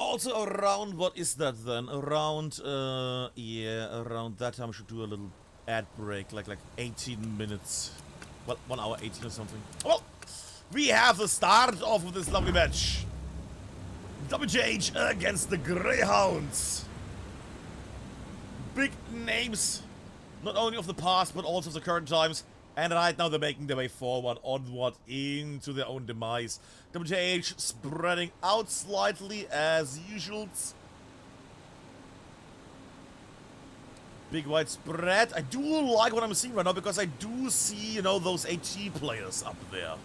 Also around, what is that then? Around, yeah, around that time I should do a little ad break, like 18 minutes. Well, 1 hour 18 or something. Well, we have the start off with this lovely match. WTH against the Greyhounds. Big names, not only of the past, but also of the current times. And right now they're making their way forward, onward, into their own demise. WTH spreading out slightly as usual. Big wide spread. I do like what I'm seeing right now because I do see, you know, those AT players up there.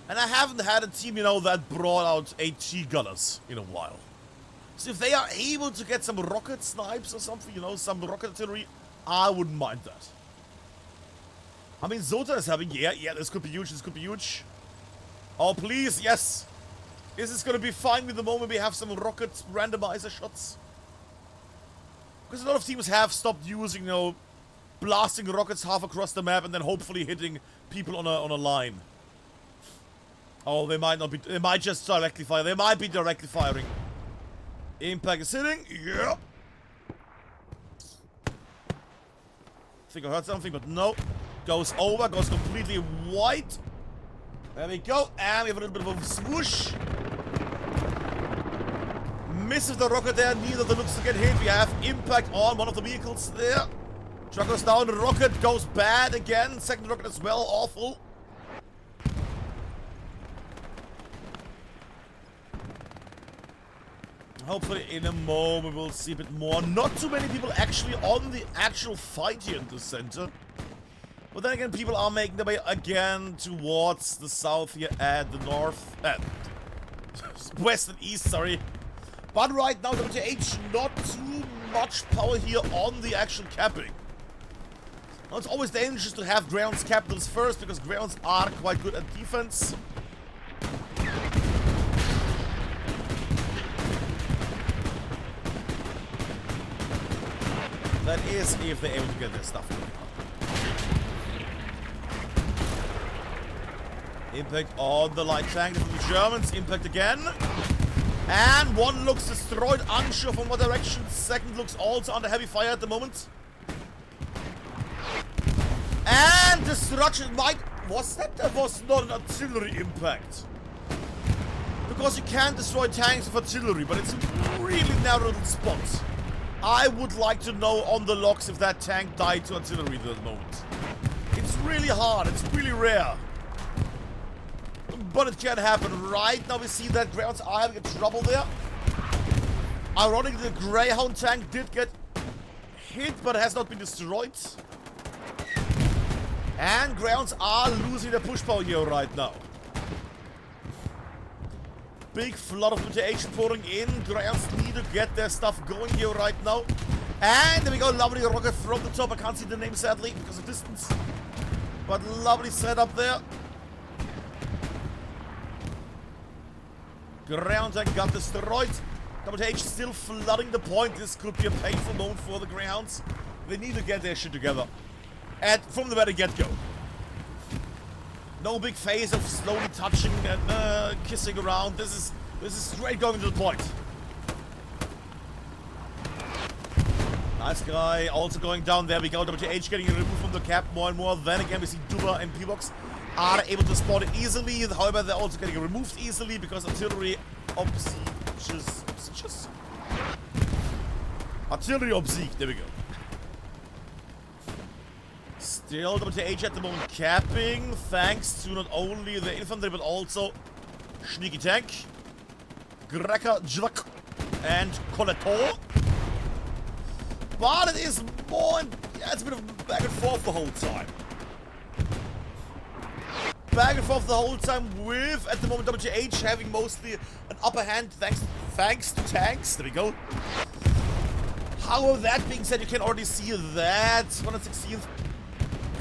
And I haven't had a team, you know, that brought out AT gunners in a while. So if they are able to get some rocket snipes or something, you know, some rocket artillery, I wouldn't mind that. I mean, Zota is having, yeah, this could be huge, this could be huge. Oh, please, yes. Is this going to be fine with the moment we have some rocket randomizer shots? Because a lot of teams have stopped using, you know, blasting rockets half across the map and then hopefully hitting people on a line. Oh, they might not be, they might just directly fire, they might be directly firing. Impact is hitting, yep. I think I heard something, but no. Goes over, goes completely white. There we go, and we have a little bit of a swoosh. Misses the rocket there, neither of them looks to get hit. We have impact on one of the vehicles there. Truck goes down, the rocket goes bad again. Second rocket as well, awful. Hopefully in a moment we'll see a bit more. Not too many people actually on the actual fight here in the center. But then again, people are making their way again towards the south here and the north. West and east, sorry. But right now, WTH, not too much power here on the actual capping. Now, it's always dangerous to have Greyhounds capitals first, because Greyhounds are quite good at defense. That is if they're able to get their stuff going. Impact on the light tank from the Germans. Impact again. And one looks destroyed, unsure from what direction. Second looks also under heavy fire at the moment. And destruction might... Was that? That was not an artillery impact. Because you can destroy tanks with artillery, but it's a really narrow little spot. I would like to know on the logs if that tank died to artillery at the moment. It's really hard. It's really rare. But it can happen. Right now we see that Greyhounds are having trouble there. Ironically, the Greyhound tank did get hit, but has not been destroyed. And Greyhounds are losing their push power here right now. Big flood of WTH pouring in. Greyhounds need to get their stuff going here right now. And there we go. Lovely rocket from the top. I can't see the name sadly because of distance. But lovely setup there. Greyhound tank got destroyed. WTH still flooding the point. This could be a painful moment for the Greyhounds. They need to get their shit together. And from the very get-go. No big phase of slowly touching and kissing around. This is straight going to the point. Nice guy. Also going down. There we go. WTH getting removed from the cap more and more. Then again we see Duba and P-Box are able to spot it easily. However, they're also getting removed easily because artillery obsieges. Artillery obsiegt. There we go. Still WTH at the moment capping, thanks to not only the infantry but also Sneaky Tank, Greca, Jvak, and Coletor. But it is more, yeah, it's a bit of back and forth the whole time. Back and forth the whole time with, at the moment, WTH having mostly an upper hand thanks to tanks. There we go. However, that being said, you can already see that 116th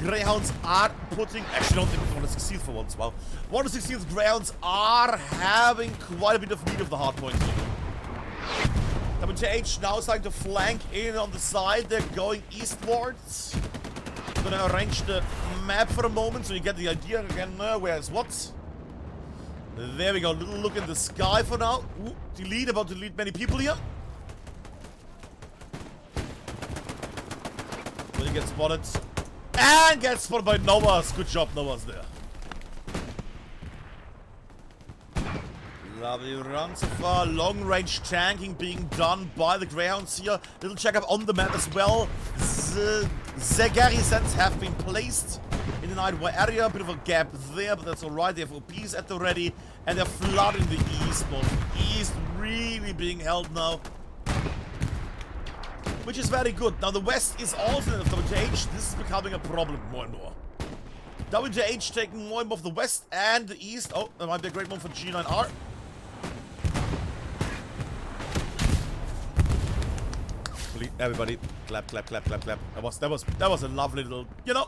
Greyhounds are putting... Actually, I don't think 116th for once. Wow. 116th Greyhounds are having quite a bit of need of the hard point here. WTH now starting to flank in on the side. They're going eastwards. I'm gonna arrange the map for a moment so you get the idea again where is what. There we go. Little look in the sky for now. Ooh, delete. About to delete many people here. Will he get spotted? And get spotted by Novas. Good job, Novas there. Lovely run so far. Long range tanking being done by the Greyhounds here. Little checkup on the map as well. The garrisons have been placed in the night area. A bit of a gap there, but that's alright. They have OPs at the ready. And they're flooding the east. But the east really being held now. Which is very good. Now the west is also in the WTH. This is becoming a problem more and more. WTH taking more and more of the west and the east. Oh, that might be a great one for G9R. Everybody, clap, clap, clap, clap, clap. That was a lovely little, you know,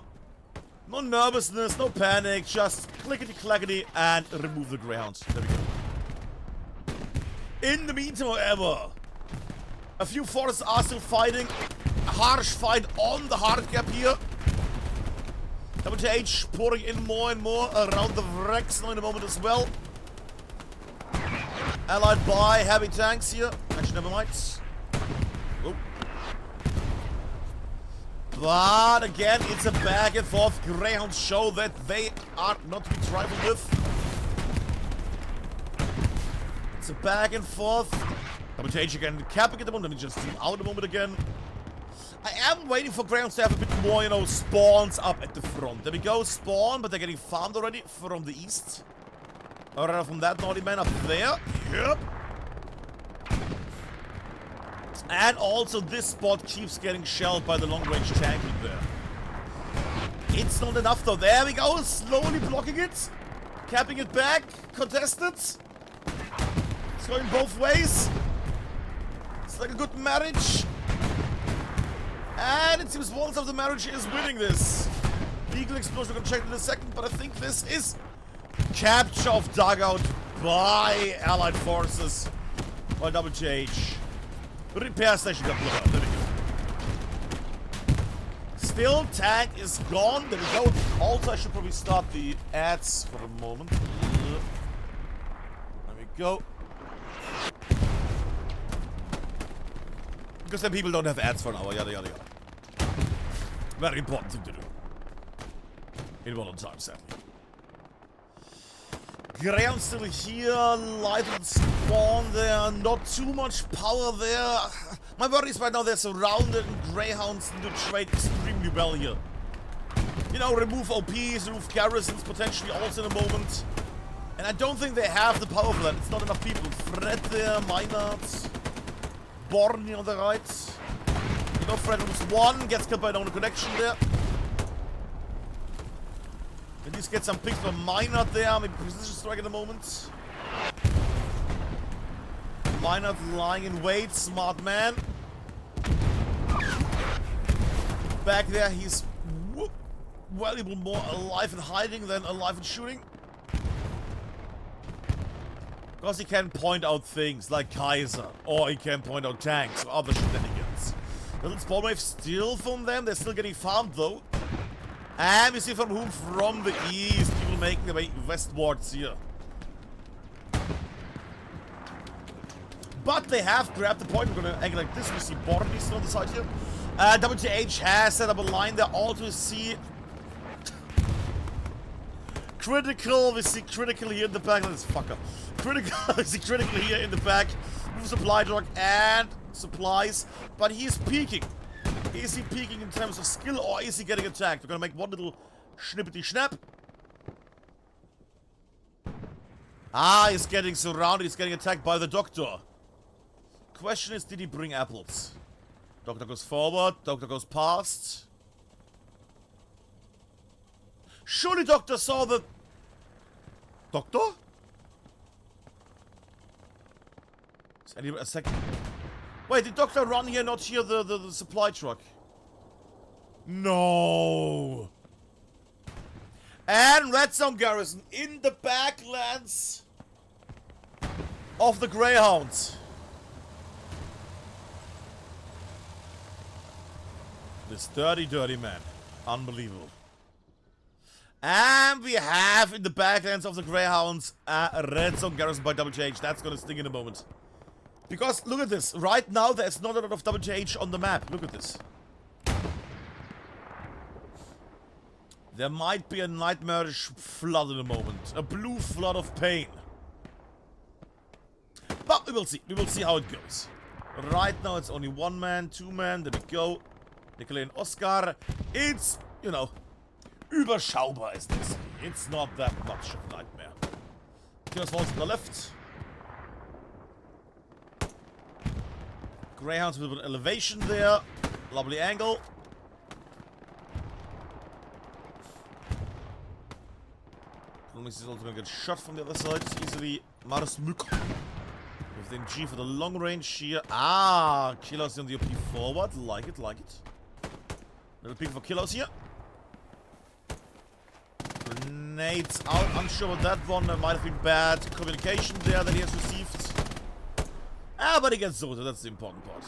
no nervousness, no panic, just clickety clackety and remove the Greyhounds. There we go. In the meantime, however, a few forces are still fighting. A harsh fight on the hard cap here. WTH pouring in more and more around the wrecks now in a moment as well. Allied by heavy tanks here. Actually, never mind. Oh. But again, it's a back and forth. Greyhounds show that they are not to be trifled with. It's a back and forth. WTH again capping at the moment. Let me just zoom out a moment again. I am waiting for Greyhounds to have a bit more, you know, spawns up at the front. There we go, spawn, but they're getting farmed already from the east. Or rather from that naughty man up there. Yep. And also this spot keeps getting shelled by the long-range tanking there. It's not enough though. There we go, slowly blocking it. Capping it back. Contested. It's going both ways. It's like a good marriage. And it seems one of the marriage is winning this. Legal explosion, we're gonna check in a second, but I think this is capture of dugout by Allied forces by WTH. Repair station got blown up. There we go. Still, tank is gone. There we go. Also, I should probably start the ads for a moment. There we go. Because then people don't have ads for an hour. Yada yada yada. Very important thing to do. In modern times, sadly. Greyhounds still here, light and spawn there, not too much power there. My worry is right now they're surrounded and Greyhounds do trade extremely well here. You know, remove OPs, remove garrisons potentially also in a moment. And I don't think they have the power for that. It's not enough people. Fred there, Meinert, Borny on the right. You know, Fred moves one, gets killed by an own connection there. At least get some picks from Meinert there, maybe precision strike in a moment. Meinert lying in wait, smart man. Back there, he's valuable, more alive and hiding than alive and shooting. Because he can point out things like Kaiser, or he can point out tanks or other shenanigans. Little spawn wave still from them, they're still getting farmed though. And we see from whom? From the east. People making their way westwards here. But they have grabbed the point. We're going to angle like this. We see Borny still on the side here. WTH has set up a line there. All to see critical. We see critical here in the back. Let's fuck up. Critical. We see critical here in the back. Move supply truck and supplies. But he's peeking. Is he peeking in terms of skill or is he getting attacked? We're gonna make one little schnippety snap. Ah, he's getting surrounded. He's getting attacked by the doctor. Question is, did he bring apples? Doctor goes forward. Doctor goes past. Surely Doctor saw the... Doctor? Is anyone a second? Wait, did Doctor run here, not here the supply truck? No. And Redstone Garrison in the backlands of the Greyhounds. This dirty, dirty man. Unbelievable. And we have in the backlands of the Greyhounds a red zone garrison by WTH. That's gonna sting in a moment. Because, look at this. Right now, there's not a lot of WTH on the map. Look at this. There might be a nightmarish flood in a moment. A blue flood of pain. But we will see. We will see how it goes. Right now, it's only 1 man, 2 man. There we go. Nikolai and Oscar. It's, you know, überschaubar is this. It's not that much of a nightmare. Killers falls to the left. Greyhounds with an elevation there. Lovely angle. He's also going to get shot from the other side easily. Mars Muk with the MG for the long range here. Ah, Killers on the OP forward. Like it, like it. Little peek for Killers here. Grenades out. Unsure about that one. There might have been bad communication there that he has received. Ah, but he gets Zota. That's the important part.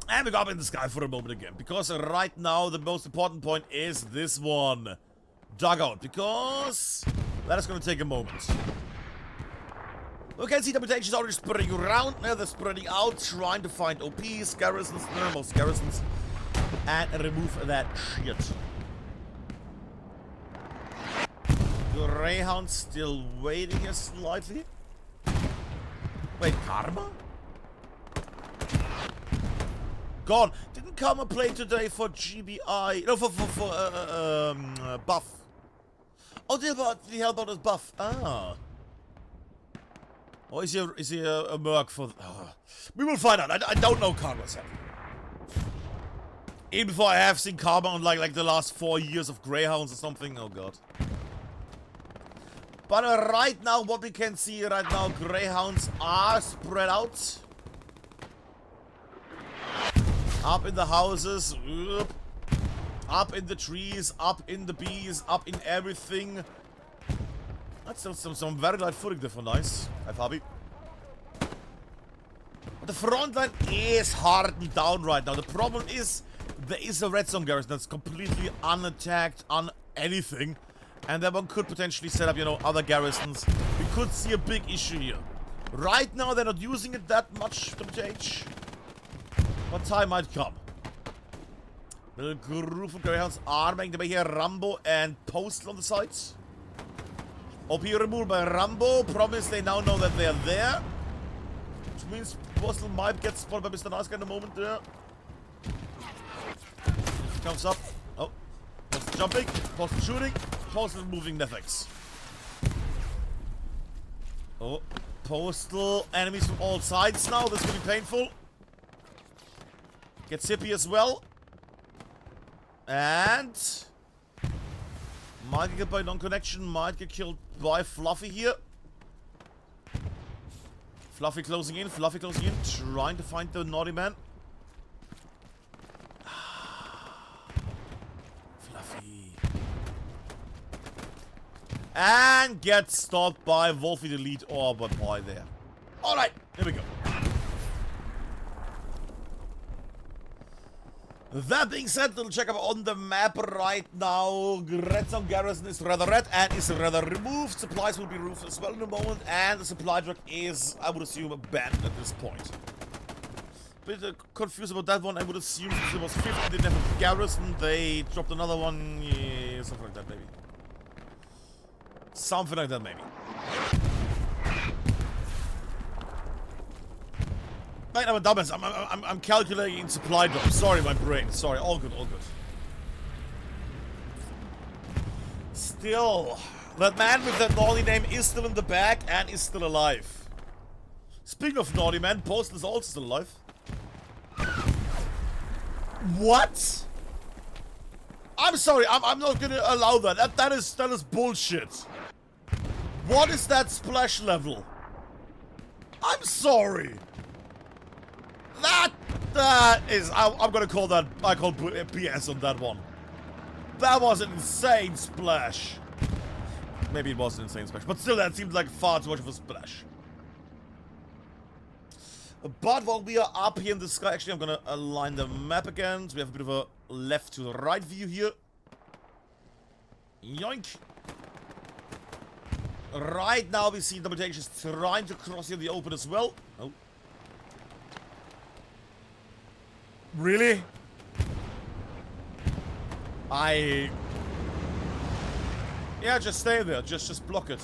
And we go up in the sky for a moment again. Because right now, the most important point is this one. Dugout. Because that is going to take a moment. We can see WTH is already spreading around. Now they're spreading out, trying to find OPs, garrisons, most garrisons, and remove that shit. Greyhound still waiting here slightly. Wait, Karma? Gone. Didn't Karma play today for GBI? No, for Buff. Oh, the hell about his Buff? Ah. Or is he a merc for... we will find out. I don't know Karma's head. Even before I have seen Karma on like the last 4 years of Greyhounds or something. Oh god. But right now, what we can see right now, Greyhounds are spread out. Up in the houses. Up in the trees. Up in the bees. Up in everything. That's some very light footing there for nice. Hi, Fabi. But the front line is hardened down right now. The problem is, there is a red zone garrison that's completely unattacked on anything. And that one could potentially set up, you know, other garrisons. We could see a big issue here. Right now, they're not using it that much, WTH. But time might come. The group of Greyhounds are making their way here. Rambo and Postal on the sides. OP removed by Rambo. Promise they now know that they are there. Which means Postal might get spotted by Mr. Nice Guy in a moment there. Comes up. Oh. Postal jumping. Postal shooting. Postal moving Nefex. Oh. Postal enemies from all sides now. This will be painful. Gets hippie as well. And... might get by non-connection. Might get killed by Fluffy here. Fluffy closing in. Fluffy closing in. Trying to find the naughty man. Fluffy. And gets stopped by Wolfie the lead orb boy there. Alright, here we go. That being said, little check up on the map right now. Red Zone Garrison is rather red and is rather removed. Supplies will be removed as well in a moment. And the supply truck is, I would assume, abandoned at this point. Bit confused about that one. I would assume since it was 50, they didn't have a garrison. They dropped another one. Yeah, something like that, maybe. Something like that, maybe. I'm a dumbass. I'm calculating supply drop. Sorry, my brain. Sorry. All good, all good. Still, that man with that naughty name is still in the back and is still alive. Speaking of naughty man, Postal is also still alive. What? I'm sorry. I'm not gonna allow that. That is bullshit. What is that splash level? I'm sorry. That is, I'm gonna call that, I call PS on that one. That was an insane splash. Maybe it was an insane splash, but still that seems like far too much of a splash. But while we are up here in the sky, actually I'm gonna align the map again, so we have a bit of a left to the right view here. Yoink. Right now we see WTH is trying to cross in the open as well. Oh. Really? Yeah, just stay there. Just block it.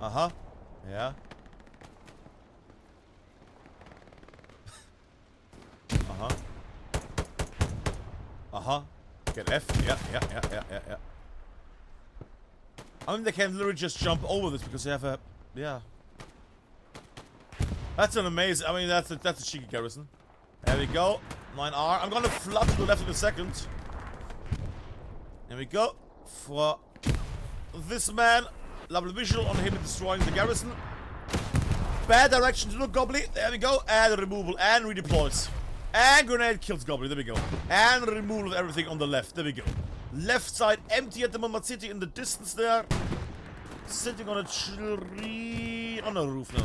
Uh-huh. Yeah. Uh-huh. Uh-huh. Get F. Yeah. I mean, they can literally just jump over this because they have a... Yeah. That's an amazing... I mean, that's a cheeky garrison. There we go. 9R. I'm gonna flood to the left in a second. There we go. For this man. Lovely visual on him destroying the garrison. Bad direction to look, Gobbly. There we go. And removal. And redeploys. And grenade kills Gobbly. There we go. And removal of everything on the left. There we go. Left side empty at the moment. City in the distance there. Sitting on a tree. On a roof. No,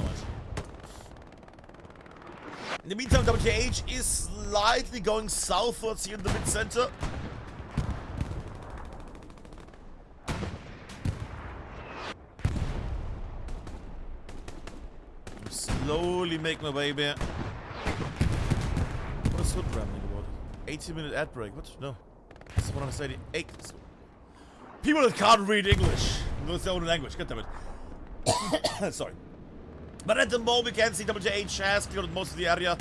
in the meantime, WTH is slightly going southwards here in the mid-center. I'm slowly making my way there. What is hood rambling about? 80-minute ad break. What? No. This is 188. People that can't read English. That's their own language. God damn it. Sorry. But at the moment, we can see WTH has cleared most of the area.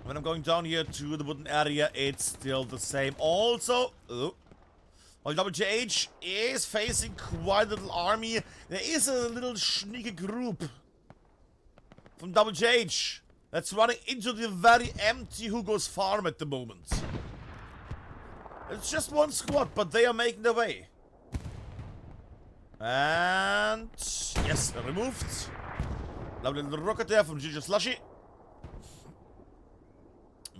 When I'm going down here to the wooden area, it's still the same. Also, while WTH is facing quite a little army, there is a little sneaky group from WTH that's running into the very empty Hugo's farm at the moment. It's just one squad, but they are making their way. And yes, removed. Lovely little rocket there from Ginger Slushy.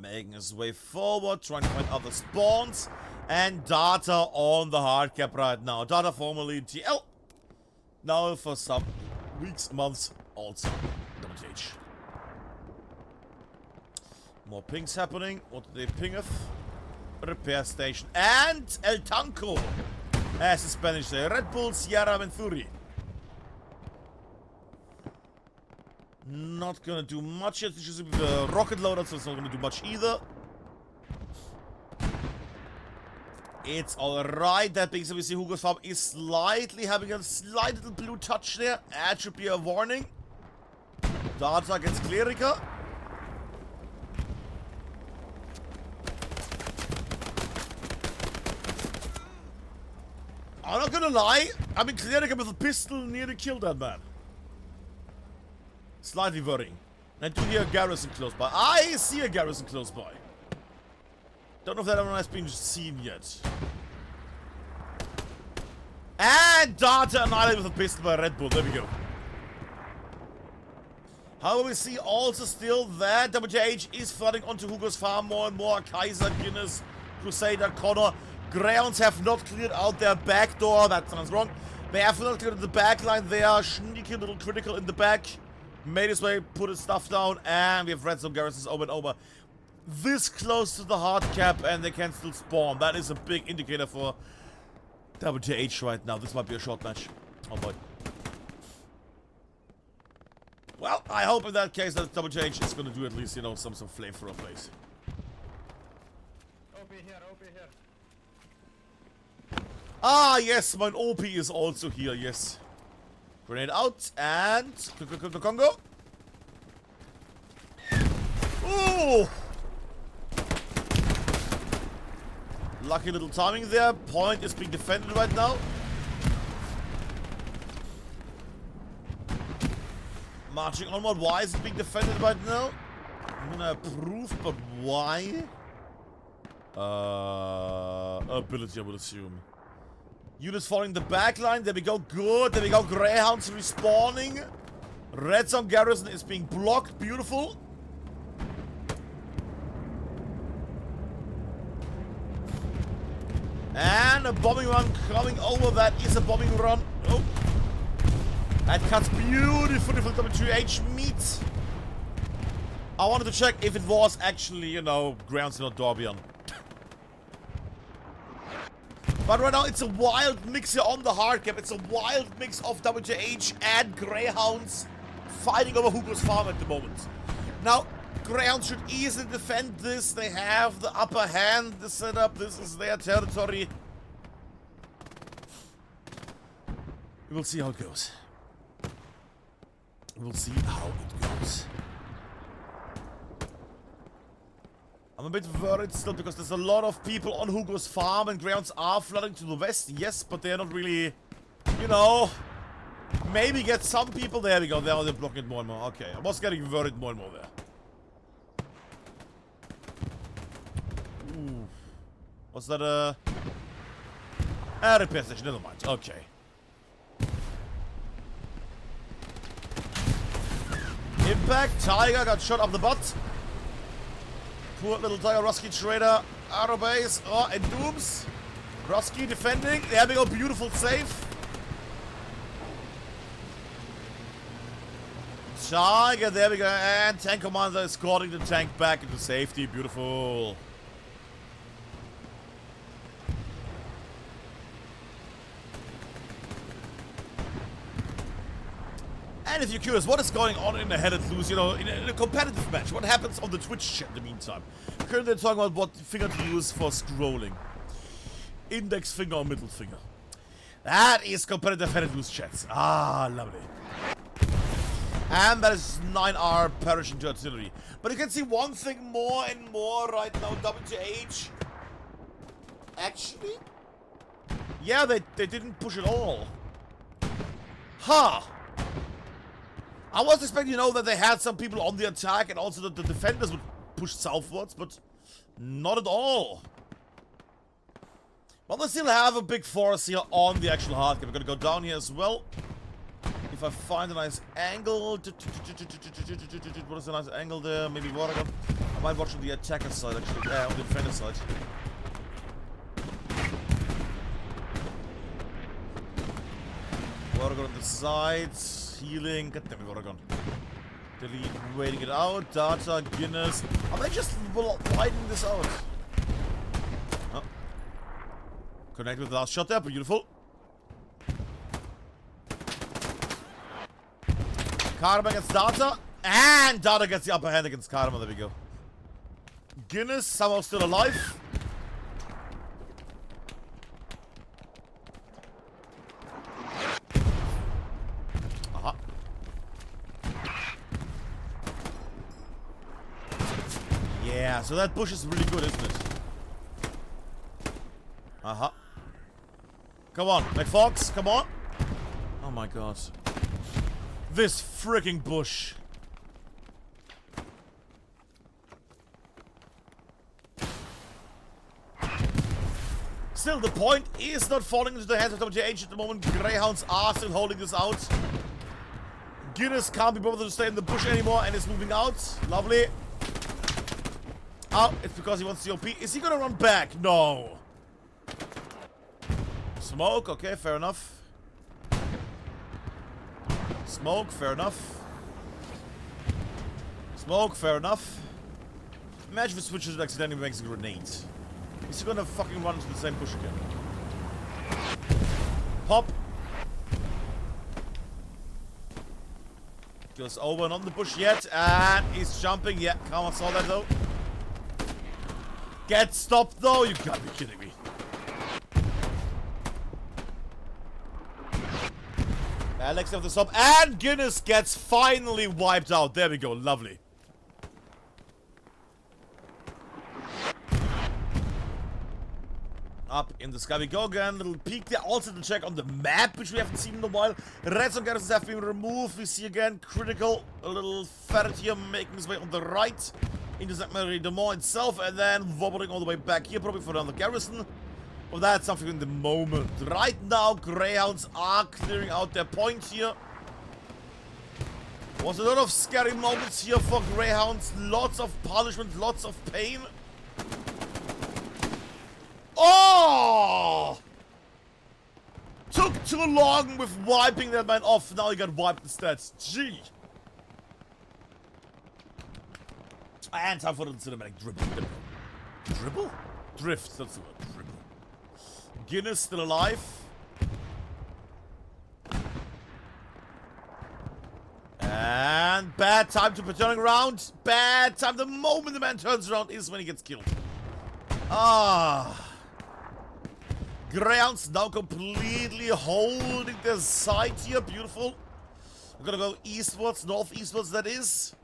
Making his way forward, trying to find other spawns. And Data on the hard cap right now. Data formerly TL. Now for some weeks, months, also WTH. More pings happening. What do they ping of? Repair station. And El Tanco. As the Spanish say, Red Bull, Sierra Venturi. Not gonna do much yet. It's just a rocket loader, so it's not gonna do much either. It's alright. That being said, we see Hugo's farm is slightly having a slight little blue touch there. That should be a warning. Data gets Clerica. I'm not gonna lie, I mean, Clerica with a pistol nearly killed that man. Slightly worrying. I do hear a garrison close by. I see a garrison close by. Don't know if that one has been seen yet. And Data annihilated with a pistol by Red Bull. There we go. However, we see also still that WTH is flooding onto Hugo's farm more and more. Kaiser, Guinness, Crusader, Connor. Greyhounds have not cleared out their back door. That sounds wrong. They have not cleared the back line. They are sneaky little critical in the back. Made his way, put his stuff down, and we have red zone garrisons over and over. This close to the hard cap, and they can still spawn. That is a big indicator for WTH right now. This might be a short match. Oh boy. Well, I hope in that case that WTH is going to do at least, you know, some flavor of place. OP here, OP here. Ah, yes, my OP is also here, yes. Grenade out, and... Congo. Ooh! Lucky little timing there. Point is being defended right now. Marching onward. Why is it being defended right now? I'm gonna approve, but why? Ability, I would assume. Units following the back line. There we go. Good. There we go. Greyhounds respawning. Red Zone Garrison is being blocked. Beautiful. And a bombing run coming over. That is a bombing run. Oh. That cuts beautifully for WTH meat. I wanted to check if it was actually, you know, Greyhounds and not Dorbion. But right now, it's a wild mix here on the hard cap. It's a wild mix of WTH and Greyhounds fighting over Hugo's farm at the moment. Now, Greyhounds should easily defend this. They have the upper hand, the setup. This is their territory. We will see how it goes. We will see how it goes. I'm a bit worried still because there's a lot of people on Hugo's farm and Greyhounds are flooding to the west, yes, but they're not really, you know, maybe get some people. There we go, they're blocking it more and more. Okay, I was getting worried more and more there. Ooh. Was that a repair station? Never mind, okay. Impact, Tiger got shot up the butt. Poor little Tiger, Rusky Trader, Arrow Base, oh, and Dooms. Rusky defending, there we go, beautiful save. Tiger, there we go, and Tank Commander is escorting the tank back into safety, beautiful. And if you're curious, what is going on in the Headed Loose, you know, in a competitive match? What happens on the Twitch chat in the meantime? Currently they're talking about what finger to use for scrolling. Index finger or middle finger. That is competitive Headed Loose chats. Ah, lovely. And that is 9R perishing to artillery. But you can see one thing more and more right now, WTH. Actually? Yeah, they didn't push at all. Ha! Huh. I was expecting, you know, that they had some people on the attack and also that the defenders would push southwards, but not at all. But they still have a big force here on the actual hard cap. We're gonna go down here as well. If I find a nice angle. What is a nice angle there? Maybe Watergun. I might watch on the attacker side actually. On the defender side. Watergun on the sides. Healing, goddammit, Watergun. Delete, waiting it out. Data, Guinness. Am I just widening this out? Oh. Connect with the last shot there, beautiful. Karma against Data. And Data gets the upper hand against Karma, there we go. Guinness, somehow still alive. Yeah, so that push is really good, isn't it? Uh-huh. Come on, McFox, come on. Oh my god. This freaking bush. Still, the point is not falling into the hands of WTH at the moment. Greyhounds are still holding this out. Guinness can't be bothered to stay in the bush anymore and is moving out. Lovely. Oh, it's because he wants the OP. Is he gonna run back? No. Smoke, okay, fair enough. Smoke, fair enough. Smoke, fair enough. Imagine if it switches and accidentally makes a grenade. Is he gonna fucking run into the same bush again? Pop. Goes over and on the bush yet, and he's jumping. Yeah, Karma saw that though. Get stopped though, you gotta be kidding me. Alex of the stop, and Guinness gets finally wiped out. There we go, lovely. Up in the sky we go again. Little peek there. Also to check on the map, which we haven't seen in a while. Red zone garrisons have been removed. We see again critical. A little ferret here making his way on the right into Sainte-Marie de Mont itself, and then wobbling all the way back here, probably for another garrison. Well, that's something in the moment. Right now, Greyhounds are clearing out their points here. Was a lot of scary moments here for Greyhounds. Lots of punishment, lots of pain. Oh! Took too long with wiping that man off. Now he got wiped instead. Gee. And time for the cinematic dribble. Dribble? Drift, that's the word. Dribble. Guinness still alive. And bad time to be turning around. Bad time. The moment the man turns around is when he gets killed. Ah. Greyhounds now completely holding their side here. Beautiful. We're gonna go eastwards, northeastwards that is.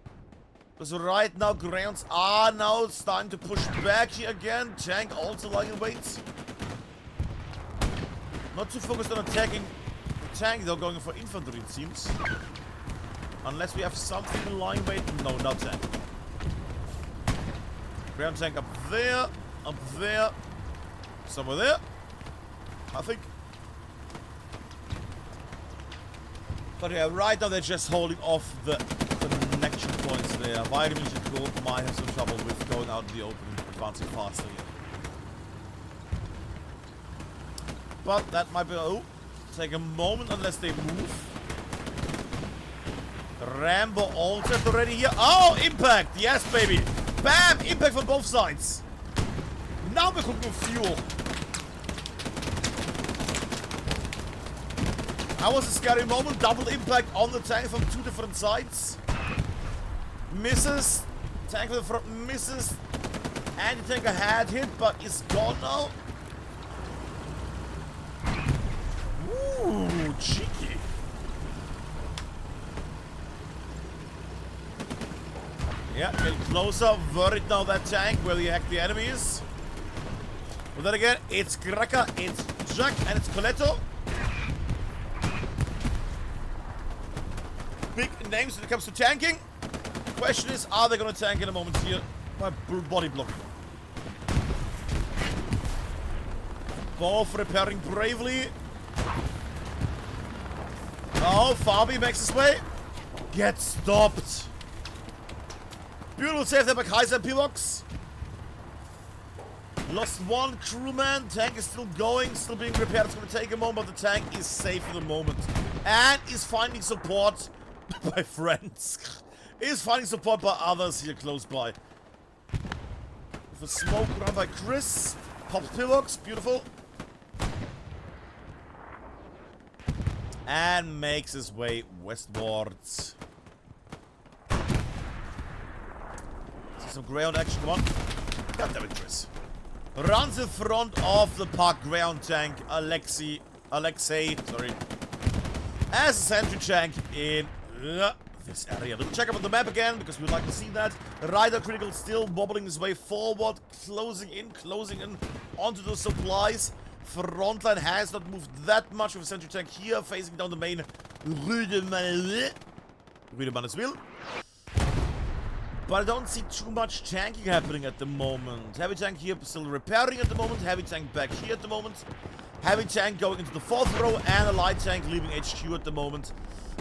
Because right now Greyhounds are now starting to push back here again. Tank also lying in wait. Not too focused on attacking the tank, they're going for infantry it seems. Unless we have something lying wait. No, not tank. Ground tank up there, somewhere there, I think. But yeah, right now they're just holding off the connection points there. Vitamin Gold might have some trouble with going out in the open, advancing faster here. But that might be, oh, take a moment unless they move. Rambo altered already here. Oh, impact! Yes, baby! Bam! Impact from both sides. Now we're cooking with fuel. That was a scary moment. Double impact on the tank from two different sides. Misses. Tank to the front misses. Anti-tanker had hit, but is gone now. Ooh, cheeky. Yeah, get closer. Worried now that tank where the heck the enemy is. But then again, it's Cracker, it's Jack, and it's Coletto. Big names when it comes to tanking. Question is, are they going to tank in a moment here? My body blocking. Both repairing bravely. Oh, Fabi makes his way. Get stopped. Beautiful save there by Kaiser and Pivox. Lost one crewman. Tank is still going, still being repaired. It's going to take a moment, but the tank is safe for the moment. And is finding support by friends. Is finding support by others here close by. With a smoke run by Chris. Pops Pivox. Beautiful. And makes his way westwards. Some Greyhound action, come on. God damn it, Chris. Runs in front of the parked Greyhound tank, Alexei, sorry. As a sentry tank in this area. Let's check up on the map again, because we'd like to see that. Rider Critical still wobbling his way forward, closing in onto the supplies. Frontline has not moved that much with a sentry tank here, facing down the main Rue de Mannesville. But I don't see too much tanking happening at the moment. Heavy tank here still repairing at the moment. Heavy tank back here at the moment. Heavy tank going into the fourth row. And a light tank leaving HQ at the moment.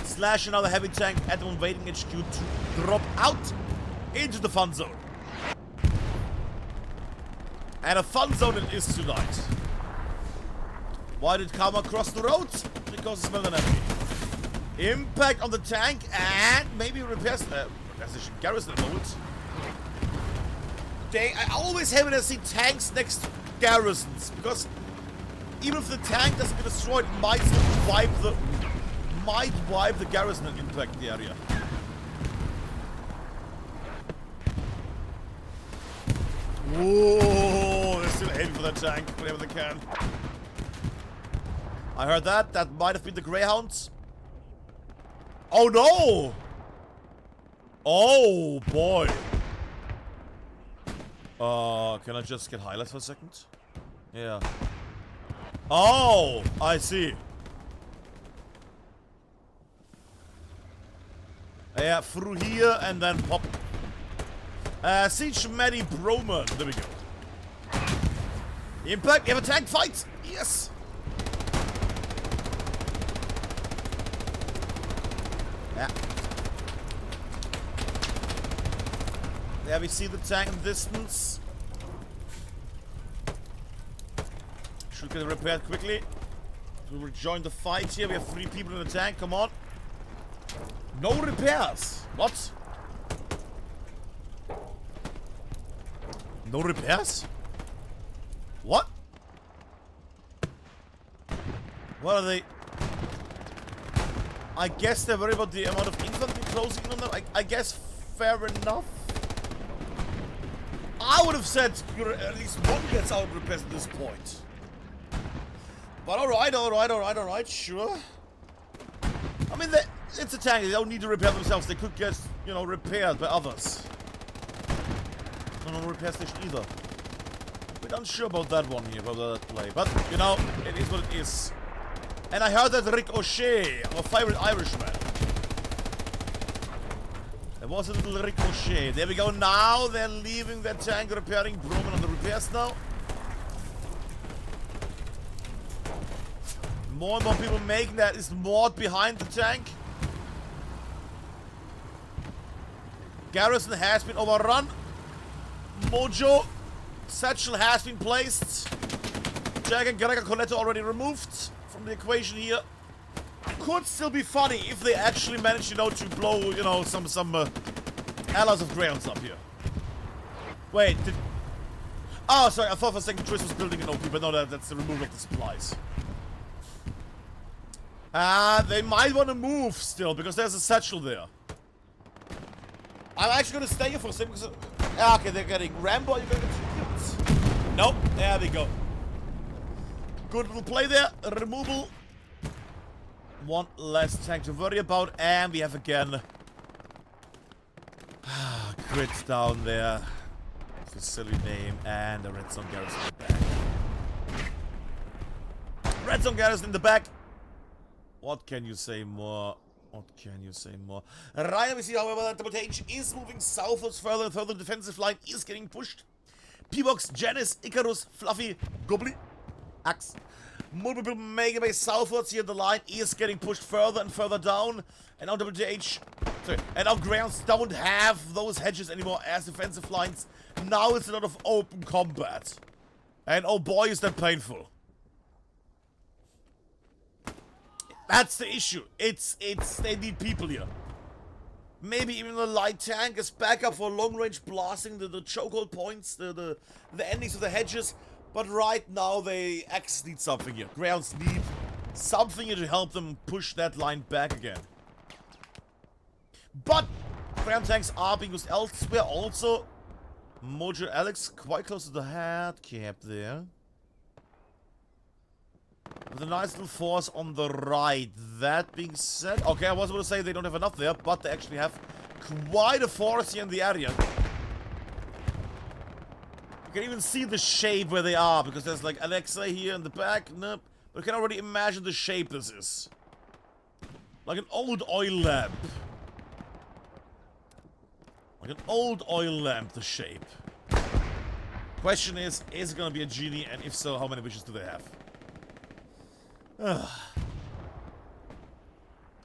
Slash another heavy tank at the moment waiting HQ to drop out into the fun zone. And a fun zone it is tonight. Why did Karma cross the road? Because it's not an enemy. Impact on the tank and maybe repairs... garrison at the moment. Dang, I always hate when I see tanks next to garrisons, because even if the tank doesn't get destroyed, it might still wipe the garrison and impact the area. Whoa, they're still aiming for that tank whenever they can. I heard that. That might have been the Greyhounds. Oh no! Oh boy. Can I just get highlights for a second? Yeah. Oh, I see. Yeah, through here and then pop. Siege Medi Bromer. There we go. Impact, you have a tank fight! Yes! Yeah. There we see the tank in the distance. Should get repaired quickly. We'll rejoin the fight here. We have 3 people in the tank. Come on. No repairs. What? No repairs? What? What are they? I guess they're worried about the amount of infantry closing in on them. I guess fair enough. I would have said at least one gets out repairs at this point. But alright, sure. I mean, it's a tank. They don't need to repair themselves. They could get, you know, repaired by others. No repair station either. We're not sure about that one here, about that play. But, you know, it is what it is. And I heard that Ricochet, our favorite Irishman. There was a little Ricochet. There we go. Now they're leaving their tank, repairing Broman on the repairs now. More and more people making that. Is Mord behind the tank? Garrison has been overrun. Mojo. Satchel has been placed. Jack and Gregor Coletto already removed from the equation here. Could still be funny if they actually manage, you know, to blow, you know, some allies of Greyhounds up here. Wait, oh, sorry, I thought for a second Chris was building an OP, but no, that's the removal of the supplies. They might want to move still, because there's a satchel there. I'm actually going to stay here for a second, because... okay, they're getting Rambo, you're going to get 2 kills. Nope, there they go. Good little play there, removal. One less tank to worry about, and we have again... Crits down there. Facility name, and the Red Zone Garrison in the back. Red Zone Garrison in the back. What can you say more? What can you say more? Ryan, we see, however, that WTH is moving southwards further and further. The defensive line is getting pushed. P-Box, Janice, Icarus, Fluffy, Gobbly, Axe. Multiple Mega Base southwards here. The line is getting pushed further and further down. And now WTH, sorry, and now Greyhounds don't have those hedges anymore as defensive lines. Now it's a lot of open combat. And oh boy, is that painful. That's the issue. They need people here. Maybe even the light tank as backup for long-range blasting the chokehold points, the endings of the hedges. But right now they actually need something here. Greyhounds need something here to help them push that line back again. But Greyhound tanks are being used elsewhere also. Mojo Alex quite close to the head cap there. With a nice little force on the right. That being said... okay, I was about to say they don't have enough there, but they actually have quite a force here in the area. You can even see the shape where they are, because there's like Alexa here in the back. Nope. But you can already imagine the shape this is. Like an old oil lamp. Like an old oil lamp, the shape. Question is it gonna be a genie? And if so, how many wishes do they have?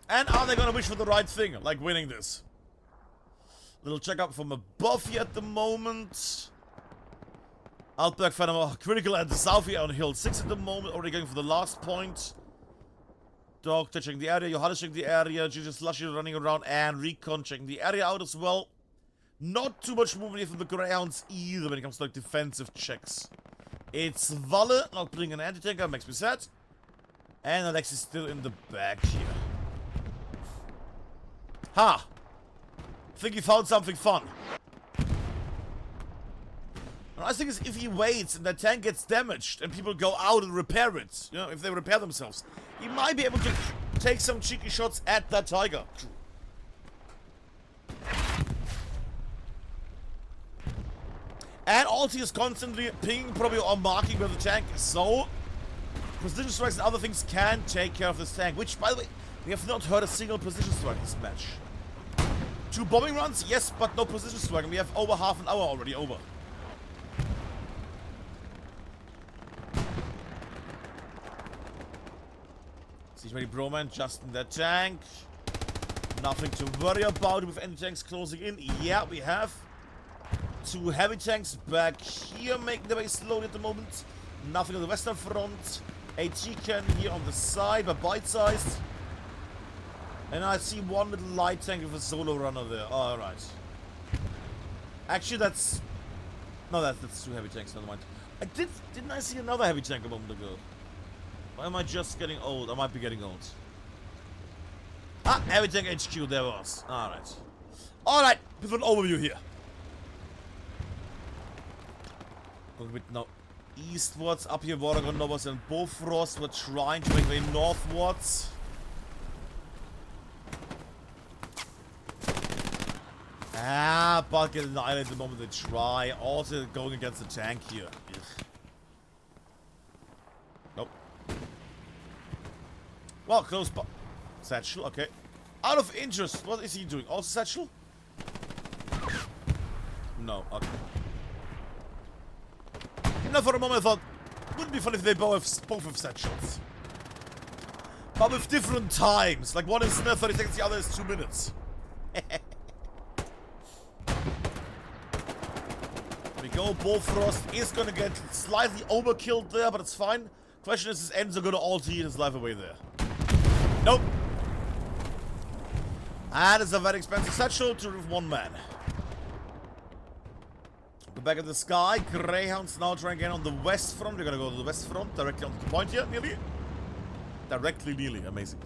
And are they gonna wish for the right thing, like winning this? Little checkup from above here at the moment. Outback Phantom critical at the south here on Hill 6 at the moment, already going for the last point. Dog checking the area, Johannes checking the area, Jesus Slushy running around, and Recon checking the area out as well. Not too much movement here from the Greyhounds either when it comes to like defensive checks. It's Valle not putting an anti-tanker, makes me sad. And Alex is still in the back here. Ha! Think he found something fun. And I think is if he waits and the tank gets damaged and people go out and repair it, you know, if they repair themselves, he might be able to take some cheeky shots at that Tiger. And Alti is constantly pinging probably or marking where the tank is. So, precision strikes and other things can take care of this tank. Which, by the way, we have not heard a single precision strike this match. 2 bombing runs, yes, but no precision strike. And we have over half an hour already over. Siege ready Broman just in that tank. Nothing to worry about with any tanks closing in. Yeah, we have 2 heavy tanks back here making their way slowly at the moment. Nothing on the western front. AT cannon here on the side, but bite-sized. And I see 1 little light tank with a solo runner there. Alright. Actually, that's No, that's two heavy tanks, never mind. Didn't I see another heavy tank a moment ago? Or am I just getting old? I might be getting old. Ah, heavy tank HQ, there was. Alright. Alright, with an overview here. Going a bit now eastwards, up here, Voragron, Novos, and Bofrost. We're trying to make way northwards. Ah, but get annihilated the moment they try. Also going against the tank here. Ugh. Nope. Well, close by. Satchel, okay. Out of interest, what is he doing? Also satchel? No, okay. Now for a moment I thought, wouldn't be funny if they both have satchels. But with different times. Like one is 30 seconds, the other is 2 minutes. There we go, Bofrost is gonna get slightly overkilled there, but it's fine. Question is Enzo gonna ulti his life away there. Nope. And it's a very expensive satchel to remove one man. Go back at the sky. Greyhounds now trying again on the west front. They're gonna go to the west front, directly onto the point here, nearly. Directly, nearly. Amazing.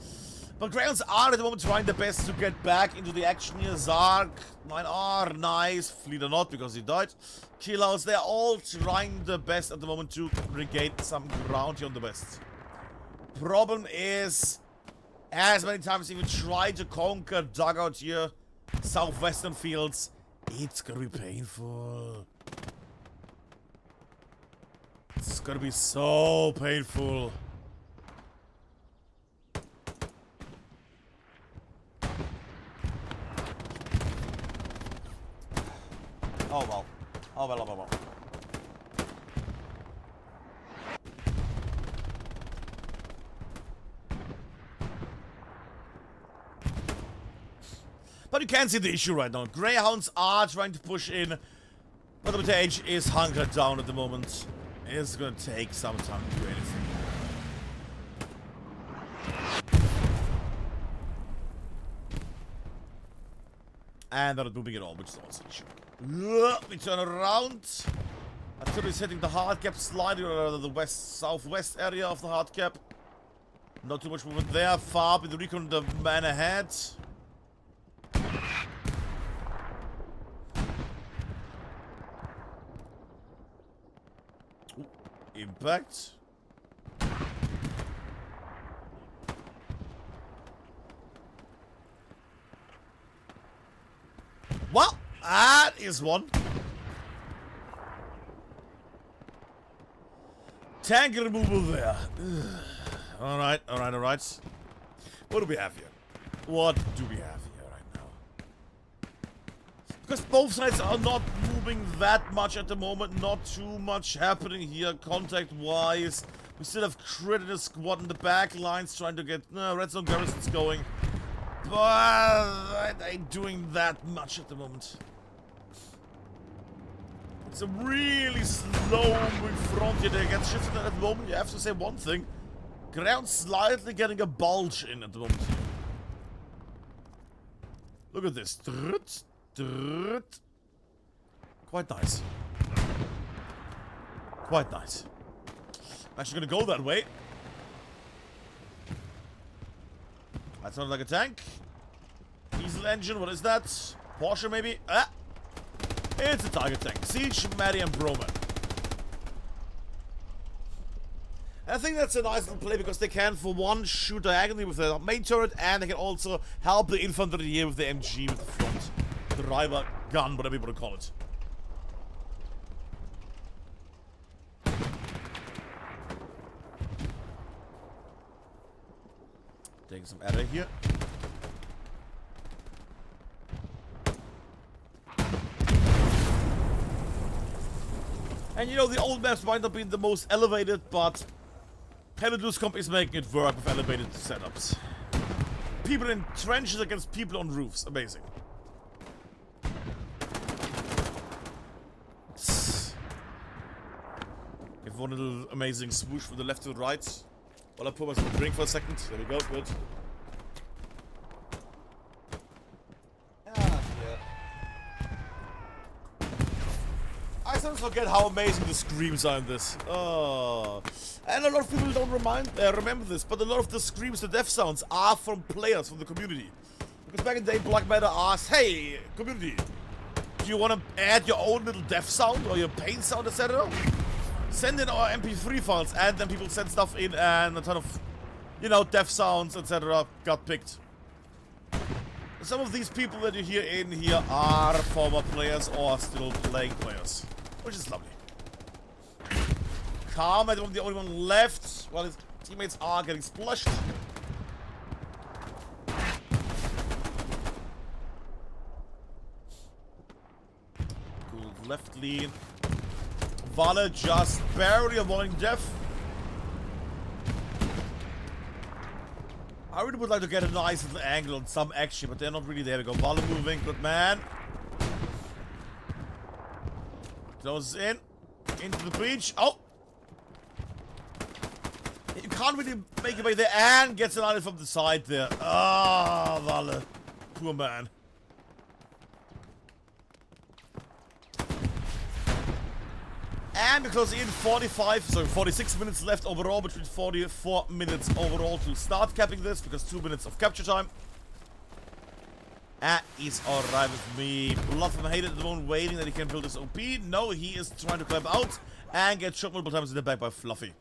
But Greyhounds are at the moment trying their best to get back into the action here. Zark, 9R, nice. Fleet or not, because he died. Killhouse, they're all trying their best at the moment to regain some ground here on the west. Problem is, as many times as we try to conquer dugout here, southwestern fields, it's gonna be painful. It's gonna be so painful. Oh well. Oh well, oh well, oh well. But you can see the issue right now. Greyhounds are trying to push in, but the WTH is hunkered down at the moment. It's gonna take some time to do anything. And they're not moving at all, which is also an issue. We turn around. Artillery is hitting the hard cap, sliding around the southwest area of the hard cap. Not too much movement there. Far with the recon, the man ahead. Ooh, impact. Well, that is one. Tank removal there. Alright, alright, alright. What do we have here? What do we have here right now? Because both sides are not moving that much at the moment. Not too much happening here contact-wise. We still have Crit in a squad in the back lines trying to get red zone garrisons going. But they ain't doing that much at the moment. It's a really slow-moving front here. They get shifted at the moment. You have to say one thing. Ground slightly getting a bulge in at the moment. Look at this. Quite nice. Quite nice. I'm actually gonna go that way. That sounded like a tank. Diesel engine, what is that? Porsche maybe? Ah! It's a target tank. Siege, Maddie, and Broman. And I think that's a nice little play because they can, for one, shoot diagonally with the main turret, and they can also help the infantry here with the MG with the front driver gun, whatever you want to call it. Taking some area here. And you know, the old maps might not be the most elevated, but Comp is making it work with elevated setups. People in trenches against people on roofs. Amazing. Give one little amazing swoosh from the left to the right. While I pour myself a drink for a second. There we go, good. sometimes forget how amazing the screams are in this. Oh. And a lot of people don't remember this, but a lot of the screams, the death sounds, are from players, from the community. Because back in the day, Black Matter asked, hey, community, do you want to add your own little death sound or your pain sound, etc.? Send in our MP3 files, and then people send stuff in, and a ton of, you know, death sounds, etc. got picked. Some of these people that you hear in here are former players or still playing players, which is lovely. Karma, the only one left, while his teammates are getting splashed. Cool, left lean. Vale just barely avoiding death. I really would like to get a nice little angle on some action, but they're not really there. We go. Vale moving. Good man. Closes in. Into the breach. Oh! You can't really make your way there, and gets an eye from the side there. Ah, Vale. Poor man. And because in 46 minutes left overall, between 44 minutes overall to start capping this, because 2 minutes of capture time. That is alright with me. Blood from Hated at the moment, waiting that he can build his OP. No, he is trying to climb out and get shot multiple times in the back by Fluffy.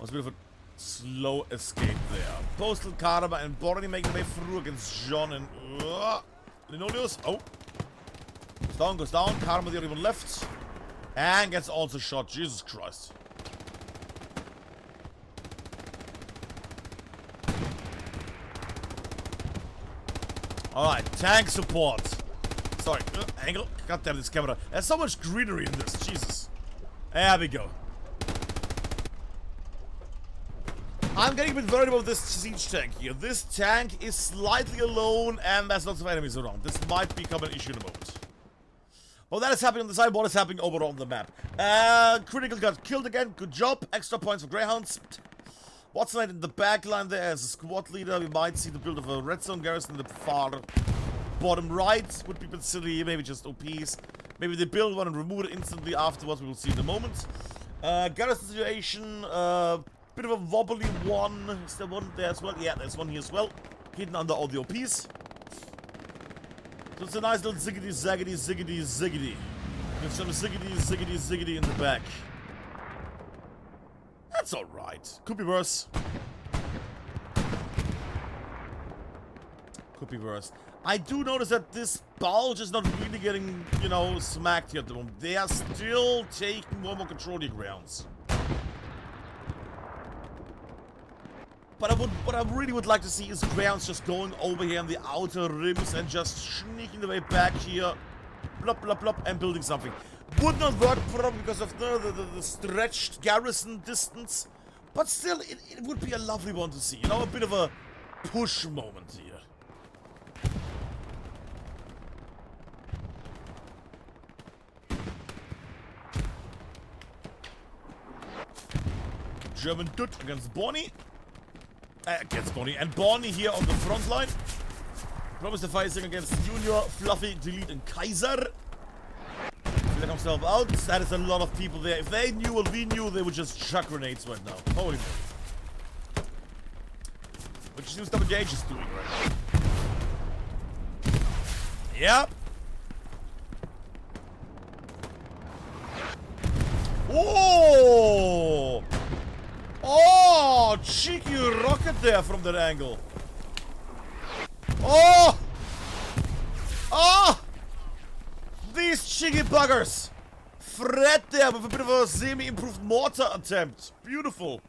Was a bit of a slow escape there. Postal, Karma, and Borny making their way through against John and Linolius. Oh. Goes down. Karma, the only one left. And gets also shot. Jesus Christ. Alright, tank support. Sorry, angle. God damn this camera. There's so much greenery in this. Jesus. There we go. I'm getting a bit worried about this siege tank here. This tank is slightly alone and there's lots of enemies around. This might become an issue in a moment. Well, that is happening on the side. What is happening overall on the map? Critical got killed again. Good job. Extra points for Greyhounds. Watson in the back line there as a squad leader. We might see the build of a red zone garrison in the far bottom right. Would be a bit silly. Maybe just OPs. Maybe they build one and remove it instantly afterwards. We will see in a moment. Garrison situation. Bit of a wobbly one. Is there one there as well? Yeah, there's one here as well. Hidden under all the OPs. So it's a nice little ziggity, zaggity, ziggity, ziggity. With some ziggity, ziggity, ziggity in the back. That's alright. Could be worse. Could be worse. I do notice that this bulge is not really getting, you know, smacked here at the moment. They are still taking more control of the grounds. But what I really would like to see is Greyhounds just going over here on the outer rims and just sneaking their way back here. Blop, blop, blop, and building something. Would not work for them because of the stretched garrison distance. But still, it would be a lovely one to see. You know, a bit of a push moment here. German Dutt against Bonnie. Against Bonnie. And Bonnie here on the front line. Promise the fighting against Junior, Fluffy, Delete, and Kaiser. Let himself out. That is a lot of people there. If they knew what we knew, they would just chuck grenades right now. Holy moly. Which seems WTH is doing right now. Yep. Oh! Oh! Cheeky rocket there from that angle. Oh! Oh! These cheeky buggers! Fred there with a bit of a semi-improved mortar attempt. Beautiful.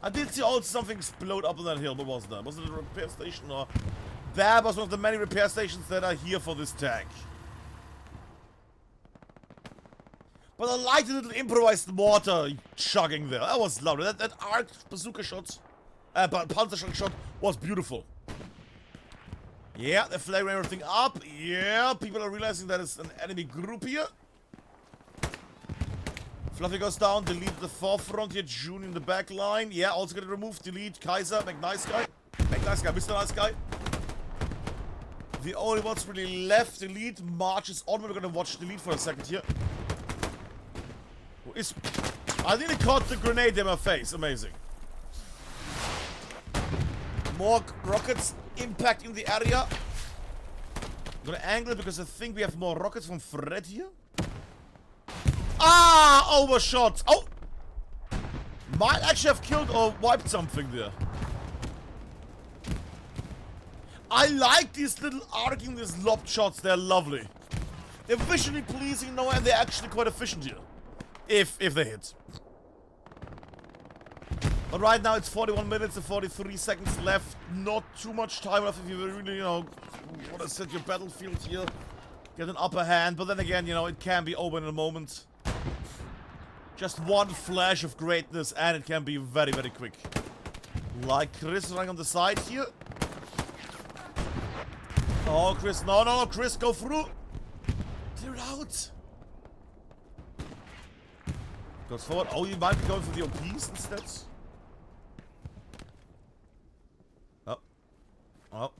I did see also something explode up on that hill. What was that? Was it a repair station or... That was one of the many repair stations that are here for this tank. But I like the little improvised mortar chugging there. That was lovely. That arced bazooka shot, panzer shot was beautiful. Yeah, they're flaring everything up. Yeah, people are realizing that it's an enemy group here. Fluffy goes down. Delete the forefront here. June in the back line. Yeah, also gonna remove. Delete. Kaiser. Make nice guy. Make nice guy. Mr. Nice Guy. The only ones really left. Delete marches on. We're gonna watch Delete for a second here. I think he caught the grenade in my face. Amazing. More rockets impacting the area. I'm gonna angle it because I think we have more rockets from Fred here. Ah! Overshot! Oh! Might actually have killed or wiped something there. I like these little arcing, these lob shots. They're lovely. They're visually pleasing, no, and they're actually quite efficient here. If they hit. But right now it's 41 minutes and 43 seconds left. Not too much time left if you really, you know, want to set your battlefield here. Get an upper hand. But then again, you know, it can be over in a moment. Just one flash of greatness and it can be very, very quick. Like Chris running on the side here. Oh, Chris. No, Chris, go through. Clear it out. Goes forward. Oh, you might be going for the OPs instead. Oh.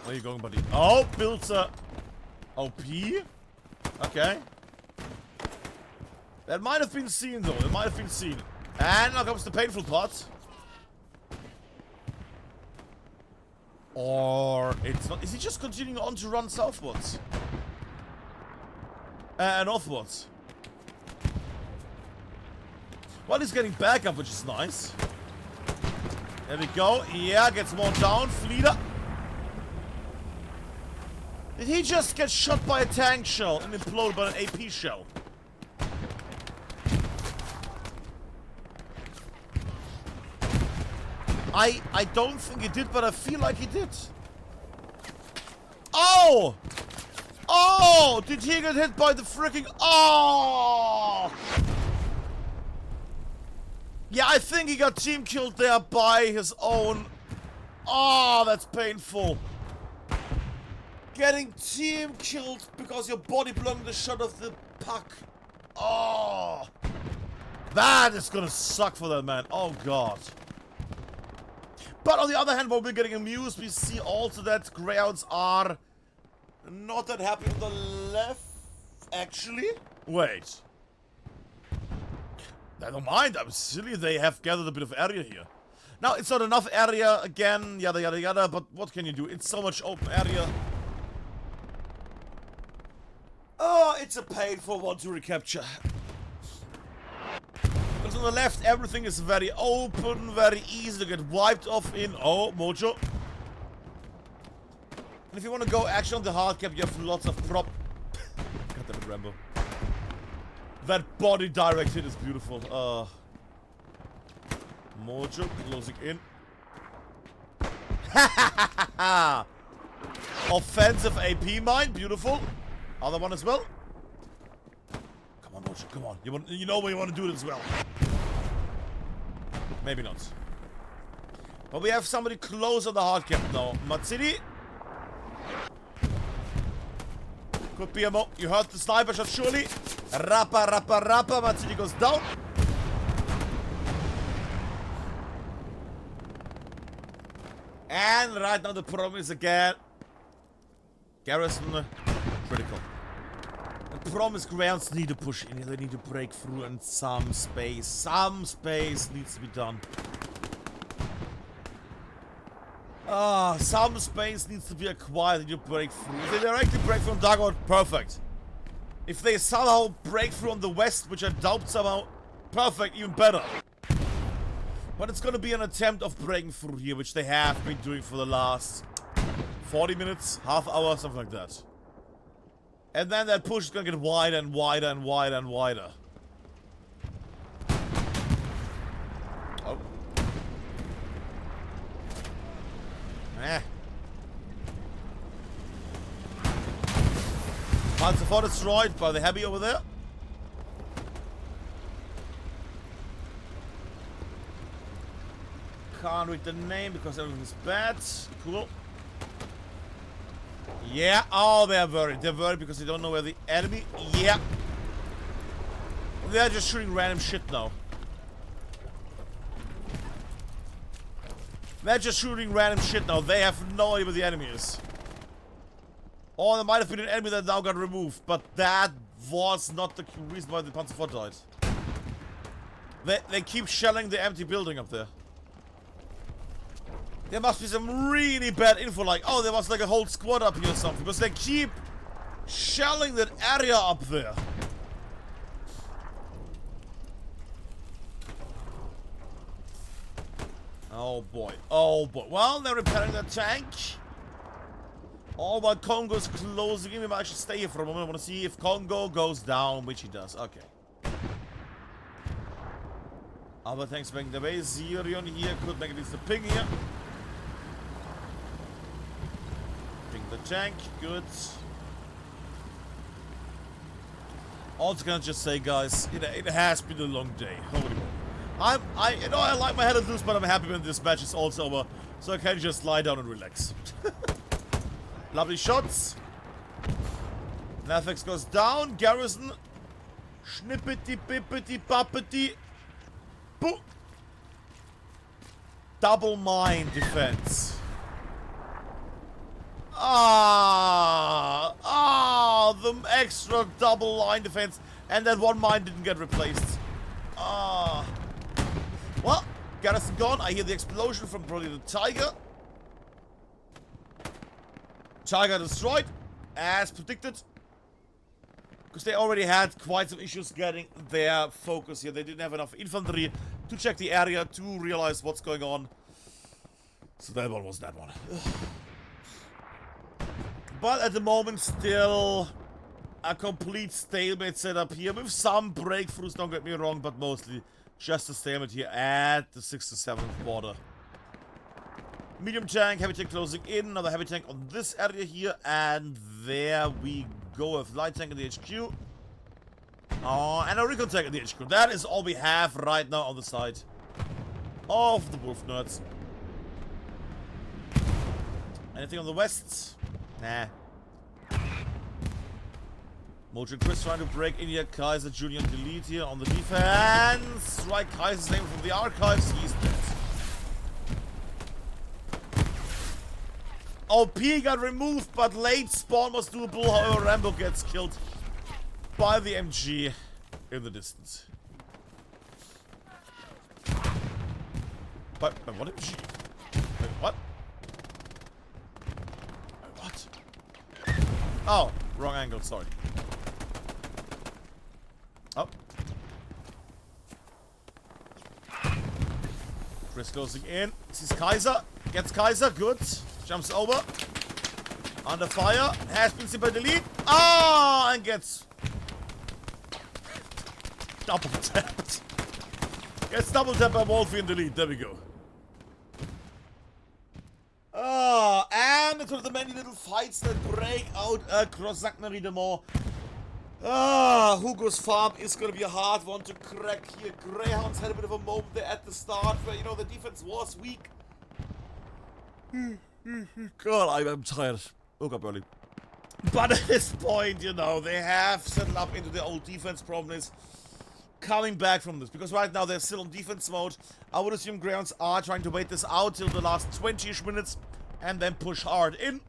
Where are you going, buddy? Oh, builds a OP. Okay. That might have been seen, though. It might have been seen. And now comes the painful part. Or it's not. Is he just continuing on to run southwards? Northwards. Well, he's getting back up, which is nice. There we go. Yeah, gets more down. Fleeter. Did he just get shot by a tank shell and implode by an AP shell? I don't think he did, but I feel like he did. Oh! Oh! Did he get hit by the freaking... Oh! Yeah, I think he got team killed there by his own... Oh, that's painful. Getting team killed because your body blocked the shot of the puck. Oh! That is gonna suck for that man. Oh, God. But on the other hand, while we're getting amused, we see also that Greyhounds are not that happy on the left, actually. Wait. I don't mind, I'm silly, they have gathered a bit of area here. Now, it's not enough area, again, yada yada yada, but what can you do? It's so much open area. Oh, it's a painful one to recapture. Because on the left, everything is very open, very easy to get wiped off in. Oh, Mojo. And if you want to go actually on the hard cap, you have lots of prop. God damn it, Rambo. That body direct hit is beautiful. Mojo closing in. Offensive AP mine, beautiful. Other one as well. Come on, Mojo, come on. You know where you want to do it as well. Maybe not. But we have somebody close on the hard cap now. Matsidi. Could be a mo. You heard the sniper shot, surely. Rappa, rappa, rappa. Matsidi goes down. And right now the problem is again. Garrison critical. The problem is Greyhounds need to push in here. They need to break through and some space needs to be done. Some space needs to be acquired to break through. If they directly break through on dugout, perfect. If they somehow break through on the west, which I doubt somehow, perfect, even better. But it's gonna be an attempt of breaking through here, which they have been doing for the last 40 minutes, half hour, something like that. And then that push is gonna get wider and wider and wider and wider. Oh. Panzer IV destroyed by the heavy over there. Can't read the name because everything's bad. Cool. Yeah. Oh, they're worried. They're worried because they don't know where the enemy... Yeah. They're just shooting random shit now. They're just shooting random shit now. They have no idea where the enemy is. Or there might have been an enemy that now got removed. But that was not the reason why the Panzer IV died. They keep shelling the empty building up there. There must be some really bad info, like, oh, there was like a whole squad up here or something, because they keep shelling that area up there. Oh boy, oh boy. Well, they're repairing the tank. All while Congo's closing in. We might actually stay here for a moment. I want to see if Congo goes down, which he does. Okay. Other tanks making the way. Zerion here could make at least a ping here. Ping the tank, good. Also, can I just say, guys, it has been a long day. Holy moly. I like my head of loose, but I'm happy when this match is also over, so I can just lie down and relax. Lovely shots. Nafex goes down. Garrison. Schnippety pippety poppety. Boo. Double mine defense. The extra double line defense, and that one mine didn't get replaced. Well, Garrison gone. I hear the explosion from probably the Tiger. Tiger destroyed, as predicted. Because they already had quite some issues getting their focus here. They didn't have enough infantry to check the area, to realize what's going on. So that one was that one. But at the moment, still a complete stalemate setup here, with some breakthroughs, don't get me wrong, but mostly just a stalemate here at the 6th and 7th border. Medium tank, heavy tank closing in, another heavy tank on this area here, and there we go with light tank in the HQ. Oh, and a recon tank in the HQ. That is all we have right now on the side of the Wolf Nerds. Anything on the west? Nah. Mojo Chris trying to break in here. Kaiser Julian delete here on the defense. Right, Kaiser's name from the archives. He's dead. OP got removed, but late spawn was doable. However, Rambo gets killed by the MG in the distance. But what MG? Wait, what? Wait, what? Oh, wrong angle, sorry. Oh. Chris closing in. This is Kaiser. Gets Kaiser. Good. Jumps over. Under fire. Has been seen by delete. Ah, and gets double tapped. Gets double tapped by Wolfie and delete. There we go. And it's one of the many little fights that break out across Sac Marie de Mont. Hugo's farm is going to be a hard one to crack here. Greyhounds had a bit of a moment there at the start where, you know, the defense was weak. God, I'm tired. Woke up early. But at this point, you know, they have settled up into their old defense. Problem is coming back from this, because right now they're still on defense mode. I would assume Greyhounds are trying to wait this out till the last 20-ish minutes and then push hard in.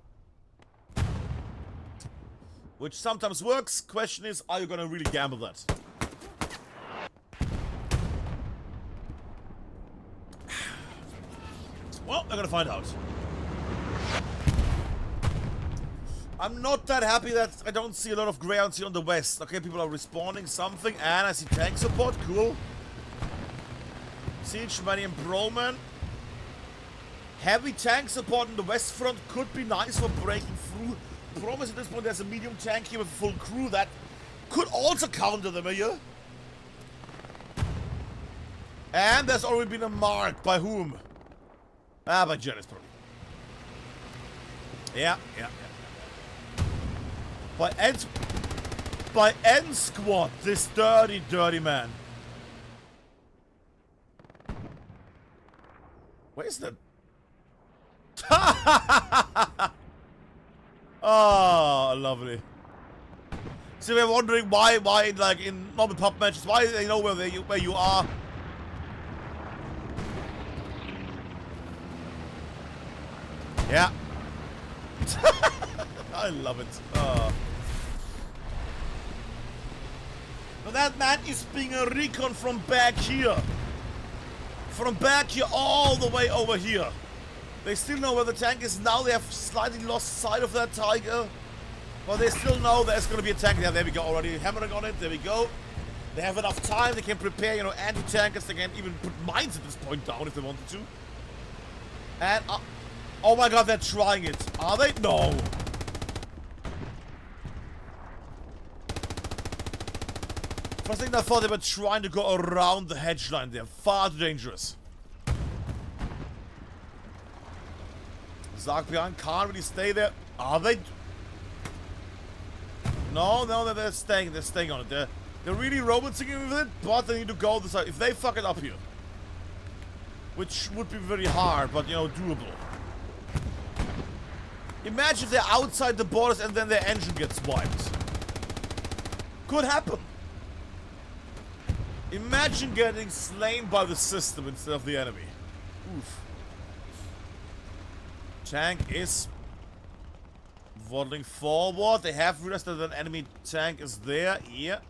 Which sometimes works. Question is, are you gonna really gamble that? Well, they're gonna find out. I'm not that happy that I don't see a lot of Greyhounds here on the west. Okay, people are respawning something, and I see tank support. Cool. Siege, Money, and Broman. Heavy tank support in the west front could be nice for breaking through. The problem is at this point there's a medium tank here with a full crew that could also counter them here. And there's already been a mark. By whom? By Janice probably. Yeah. By N Squad, this dirty, dirty man. Where is that? Oh, lovely. So we're wondering why, like in normal pub matches, why they know where you are. Yeah. I love it. Now that man is being a recon from back here. From back here all the way over here. They still know where the tank is now. They have slightly lost sight of that Tiger. But they still know there's going to be a tank there. There we go already. Hammering on it. There we go. They have enough time. They can prepare, you know, anti-tankers. They can even put mines at this point down if they wanted to. And, oh my god, they're trying it. Are they? No. First thing I thought they were trying to go around the hedge line. They're far too dangerous. Zark behind can't really stay there. Are they? No, they're staying on it. They're really roboting with it, but they need to go this side. If they fuck it up here, which would be very hard, but you know, doable. Imagine if they're outside the borders and then their engine gets wiped. Could happen. Imagine getting slain by the system instead of the enemy. Oof. Tank is waddling forward. They have realized that an enemy tank is there. Yeah.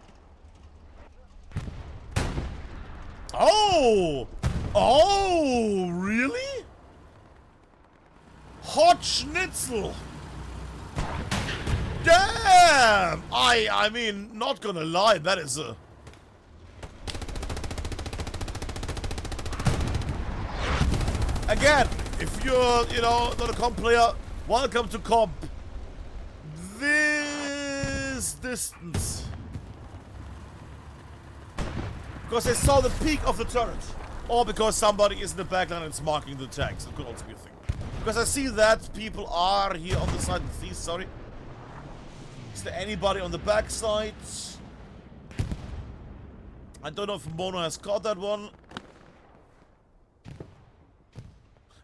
Oh! Oh, really? Hot schnitzel! Damn! I mean, not gonna lie, that is a... Again, if you're, you know, not a comp player, welcome to comp. This distance. Because they saw the peak of the turret. Or because somebody is in the backline and it's marking the tanks. It could also be a thing. Because I see that people are here on the side of these, sorry. Is there anybody on the back side? I don't know if Mono has caught that one.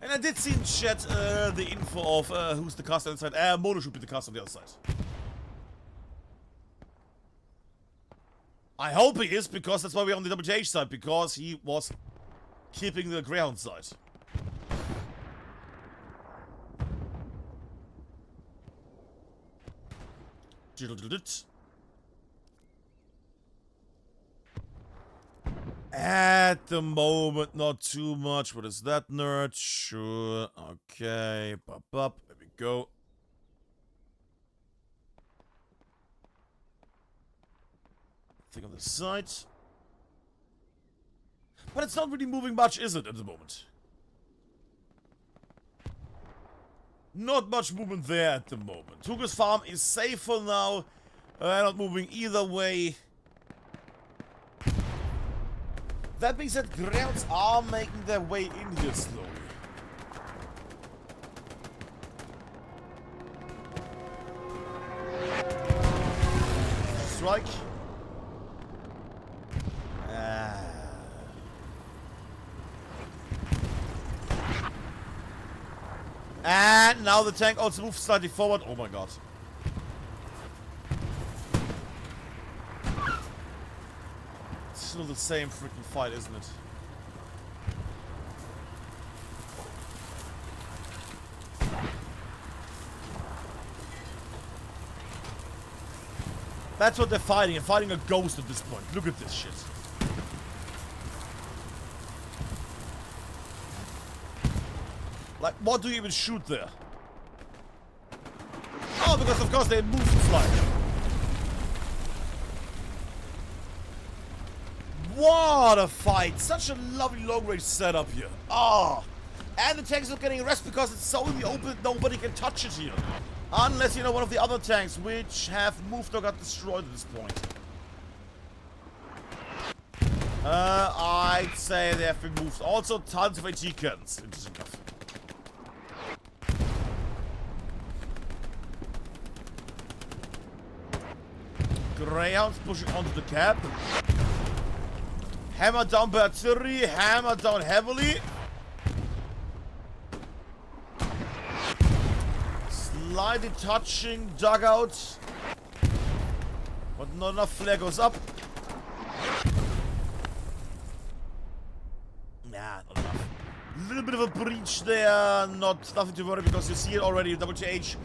And I did see in chat the info of who's the caster inside. Mono should be the caster on the other side. I hope he is, because that's why we're on the WTH side, because he was keeping the Greyhound side. At the moment, not too much. What is that, nerd? Sure. Okay. Bop, bop. There we go. Thing on the side. But it's not really moving much, is it, at the moment? Not much movement there at the moment. Hugo's farm is safe for now. Not moving either way. That being said, Greyhounds are making their way in here slowly. Strike. And now the tank also moves slightly forward. Oh my god. It's still the same freaking fight, isn't it? That's what they're fighting. They're fighting a ghost at this point. Look at this shit. Like, what do you even shoot there? Oh, because of course they move to fly. What a fight! Such a lovely long-range setup here. Ah! And the tank's not getting rest because it's so in the open, nobody can touch it here. Unless, you know, one of the other tanks, which have moved or got destroyed at this point. I'd say they have been moved. Also, tons of AT cannons. Interesting enough. Greyhounds pushing onto the cab. Hammer down by artillery, hammer down heavily. Slightly touching dugout. But not enough flare goes up. Nah, not enough. Little bit of a breach there. Nothing to worry because you see it already. WTH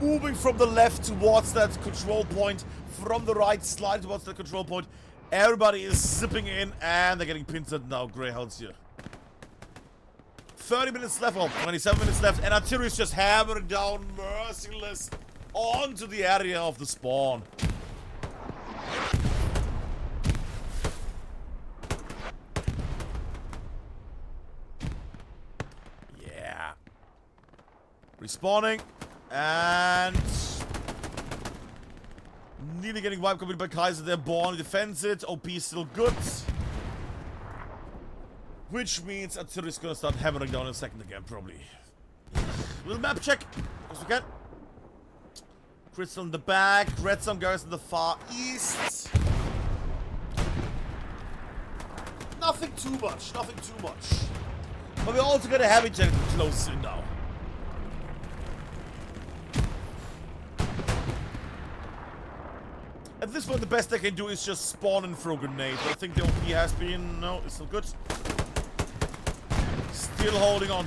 moving from the left towards that control point. From the right, slide towards that control point. Everybody is zipping in, and they're getting pincered now. Greyhounds here. 30 minutes left, well, 27 minutes left, and artillery is just hammering down merciless onto the area of the spawn. Yeah. Respawning, and nearly getting wiped completely by Kaiser. They're born, defends it. OP is still good. Which means artillery is gonna start hammering down in a second again, probably. Little map check, as we can. Crystal in the back, Redstone guys in the far east. Nothing too much, nothing too much. But we also got a heavy tank close in now. At this point, the best I can do is just spawn and throw grenades. I think the OP has been... no, it's still good. Still holding on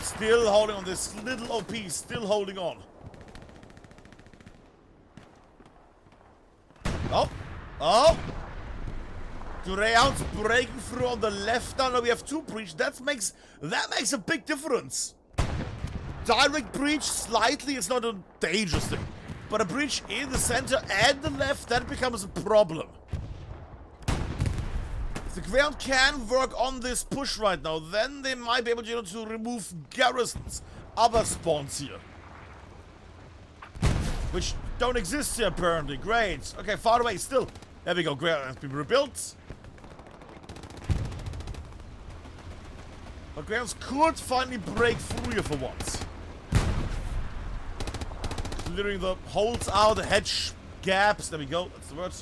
this little OP, still holding on. Oh! Greyhounds breaking through on the left now. Now we have 2 breach. That makes a big difference. Direct breach slightly is not a dangerous thing. But a breach in the center and the left, that becomes a problem. If the Greyhound can work on this push right now, then they might be able to, to remove garrisons, other spawns here. Which don't exist here apparently. Great. Okay, far away still. There we go. Greyhound has been rebuilt. But Greyhounds could finally break through here for once. Clearing the holes out, the hedge gaps. There we go. That's the word.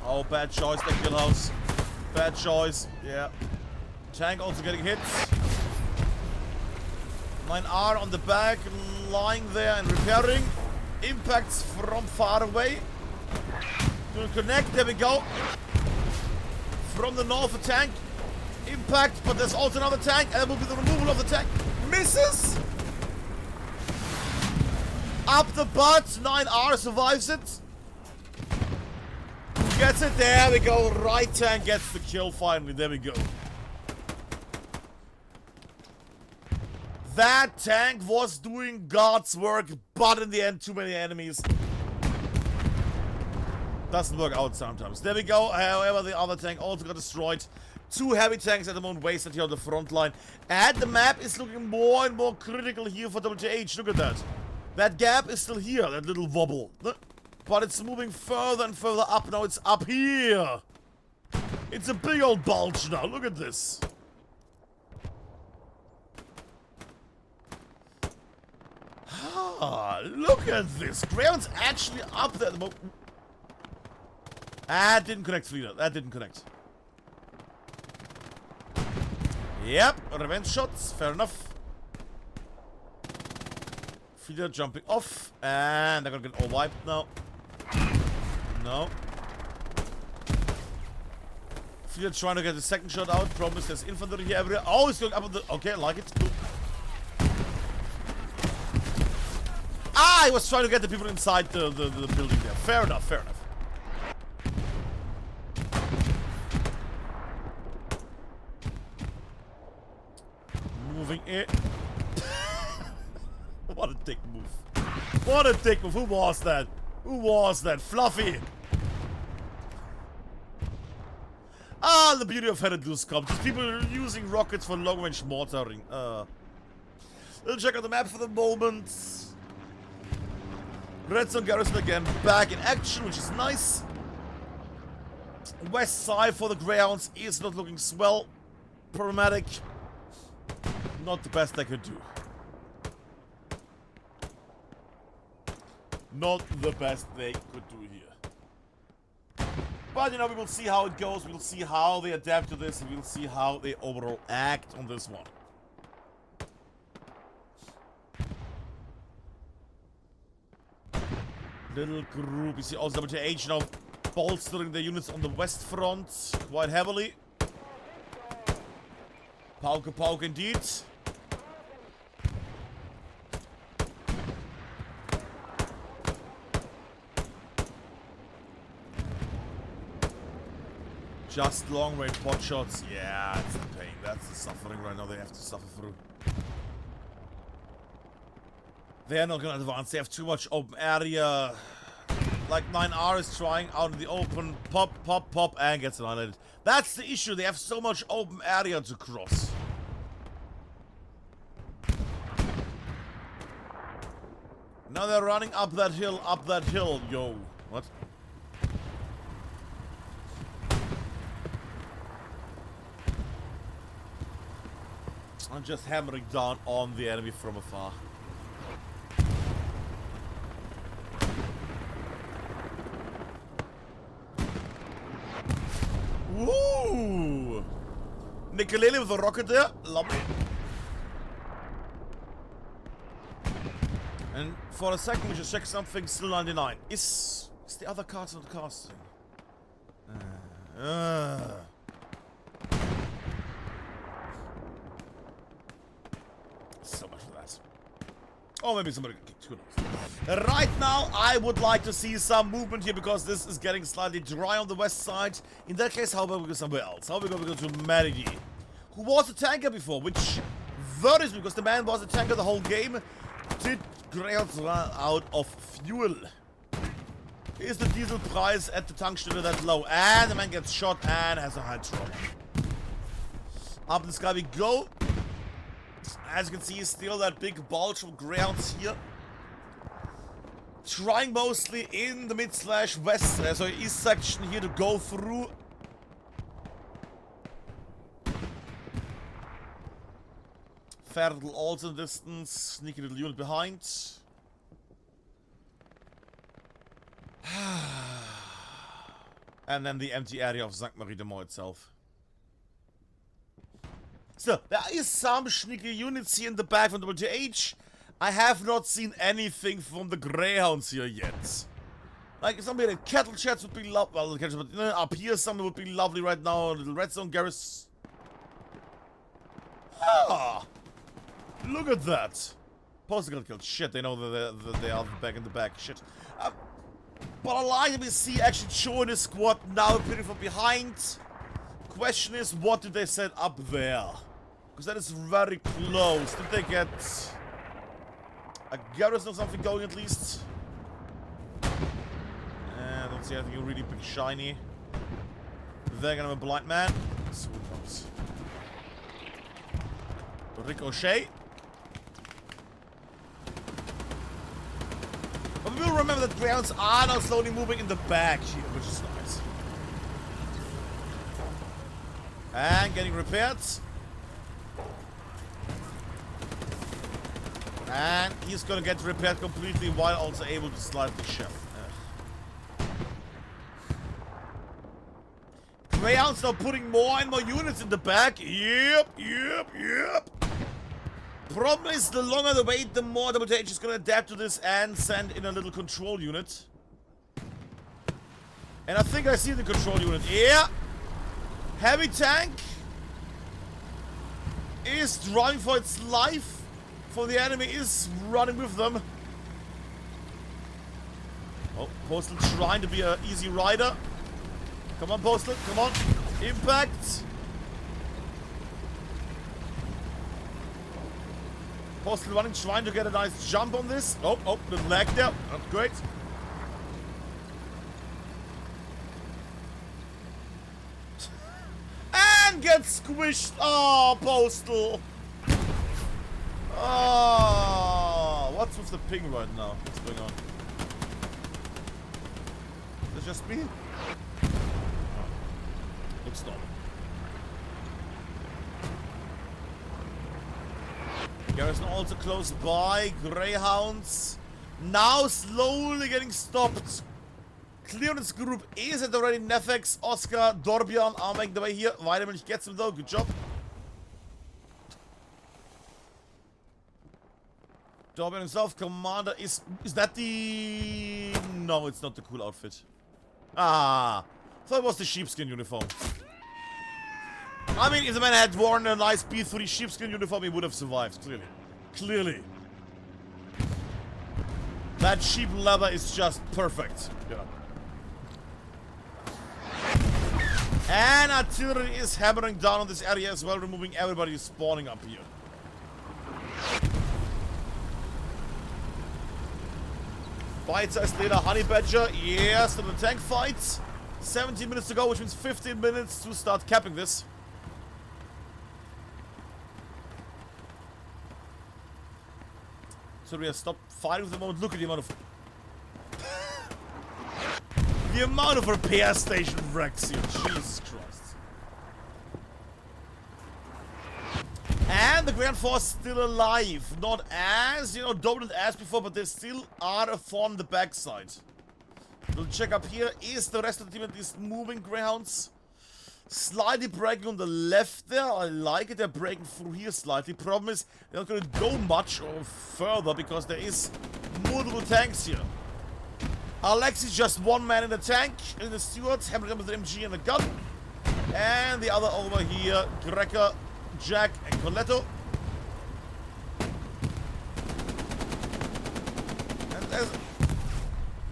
Oh, bad choice, the kill house. Bad choice, yeah. Tank also getting hit. 9R on the back, lying there and repairing. Impacts from far away. Doing connect, there we go. From the north, a tank. Impact, but there's also another tank, and that will be the removal of the tank. Misses! Up the butt, 9R survives it. Gets it, there we go. Right tank gets the kill finally, there we go. That tank was doing God's work, but in the end, too many enemies. Doesn't work out sometimes. There we go, however, the other tank also got destroyed. 2 heavy tanks at the moment wasted here on the front line. And the map is looking more and more critical here for WTH. Look at that. That gap is still here, that little wobble. But it's moving further and further up. Now it's up here. It's a big old bulge now. Look at this. Ah, look at this. Greyhound's actually up there at the moment. That didn't connect, Frieda. That didn't connect. Yep, revenge shots. Fair enough. Frieda jumping off. And they're gonna get all wiped now. No. Frieda trying to get the second shot out. Promise there's infantry here everywhere. Oh, he's going up on the... okay, I like it. Cool. Ah, he was trying to get the people inside the building there. Fair enough, fair enough. Moving in. What a dick move. What a dick move. Who was that? Who was that? Fluffy. Ah, the beauty of Herodus comes. People are using rockets for long-range mortaring. We'll check out the map for the moment. Redstone Garrison again back in action, which is nice. West side for the Greyhounds is not looking swell. Problematic. Not the best they could do. Not the best they could do here. But, you know, we will see how it goes. We will see how they adapt to this. And we will see how they overall act on this one. Little group. You see also WTH now bolstering the units on the west front quite heavily. Pauke, Pauke indeed. Just long range pot shots. Yeah, it's the pain. That's the suffering right now they have to suffer through. They're not gonna advance. They have too much open area. Like 9R is trying out in the open. Pop, pop, pop, and gets annihilated. That's the issue. They have so much open area to cross. Now they're running up that hill, yo. What? I'm just hammering down on the enemy from afar. Woo! Nicolele with a rocket there. Lovely. And for a second, we just check something. Still 99. Is the other card on the casting? So much for that. Oh, maybe somebody got kicked. Who knows? Right now, I would like to see some movement here because this is getting slightly dry on the west side. In that case, how about we go somewhere else? How about we go to Merigi, who was a tanker before, which varies because the man was a tanker the whole game. Did Greyhounds run out of fuel? Is the diesel price at the tankstelle that low? And the man gets shot and has a high trauma. Up in the sky we go. As you can see, still that big bulge from Greyhounds here. Trying mostly in the mid/west, so east section here to go through. Fair little also in distance, sneaky little unit behind. And then the empty area of St. Marie-de-Mont itself. So, there is some sneaky units here in the back from WTH. I have not seen anything from the Greyhounds here yet. Like, somebody like cattle sheds would be lovely. Well, but up here something would be lovely right now. A little red zone garrison. Ah! Look at that. Poster got killed. Shit, they know that they are back in the back. Shit. But I like to see actually showing his squad now appearing from behind. Question is, what did they set up there? Because that is very close. Did they get a garrison or something going at least? I don't see anything really big shiny. They're gonna have a blind man. So who knows? Ricochet. But we will remember that Greyhounds are now slowly moving in the back here, which is nice. And getting repaired. And he's gonna get repaired completely while also able to slide the ship. Greyhounds now putting more and more units in the back. Yep. Problem is, the longer the wait, the more WTH is gonna adapt to this and send in a little control unit. And I think I see the control unit. Yeah. Heavy tank is driving for its life. For the enemy is running with them. Oh, Postal trying to be an easy rider. Come on, Postal, come on. Impact. Postal running, trying to get a nice jump on this. Oh, little lag there. Not great. And gets squished. Oh, Postal. Oh, what's with the ping right now? What's going on? Is it just me? Looks normal. Garrison also close by. Greyhounds now slowly getting stopped. Clearance group is it already. Nefex, Oscar, Dorbian are making the way here. Weidemann gets him though. Good job. Dorbian himself, commander, is that the... No, it's not the cool outfit. Ah, thought it was the sheepskin uniform. I mean, if the man had worn a nice B3 sheepskin uniform, he would have survived, clearly. Clearly. That sheep leather is just perfect. Yeah. And artillery is hammering down on this area as well, removing everybody who's spawning up here. Bite-sized leader, Honey Badger. Yes, to the tank fight. 17 minutes to go, which means 15 minutes to start capping this. So we have stopped fighting for the moment. Look at the amount of... the amount of repair station wrecks here. Jesus Christ. And the Grand Force still alive. Not as, you know, dominant as before, but they still are a thorn on the backside. We'll check up here. Is the rest of the team at least moving, Greyhounds? Slightly breaking on the left there. I like it. They're breaking through here slightly. Problem is, they're not going to go much or further because there is multiple tanks here. Alexi's just one man in the tank. In the Stewards, hammering with the MG and a gun. And the other over here, Grecker, Jack, and Coletto. And there's...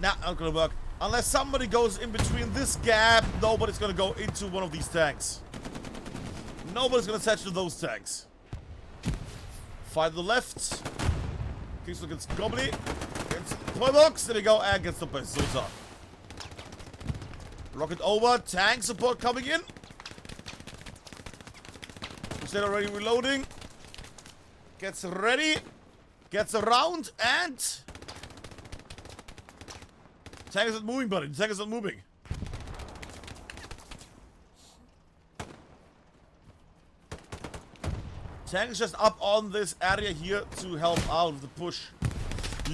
Nah, not gonna work. Unless somebody goes in between this gap, nobody's gonna go into one of these tanks. Nobody's gonna attach to those tanks. Fight to the left. Kingston gets Gobbly. Gets Toybox. There we go. And gets stopped by Sosa. Rocket over. Tank support coming in. Instead already reloading. Gets ready. Gets around. And... tank is not moving, buddy. The tank is not moving. Tank is just up on this area here to help out with the push.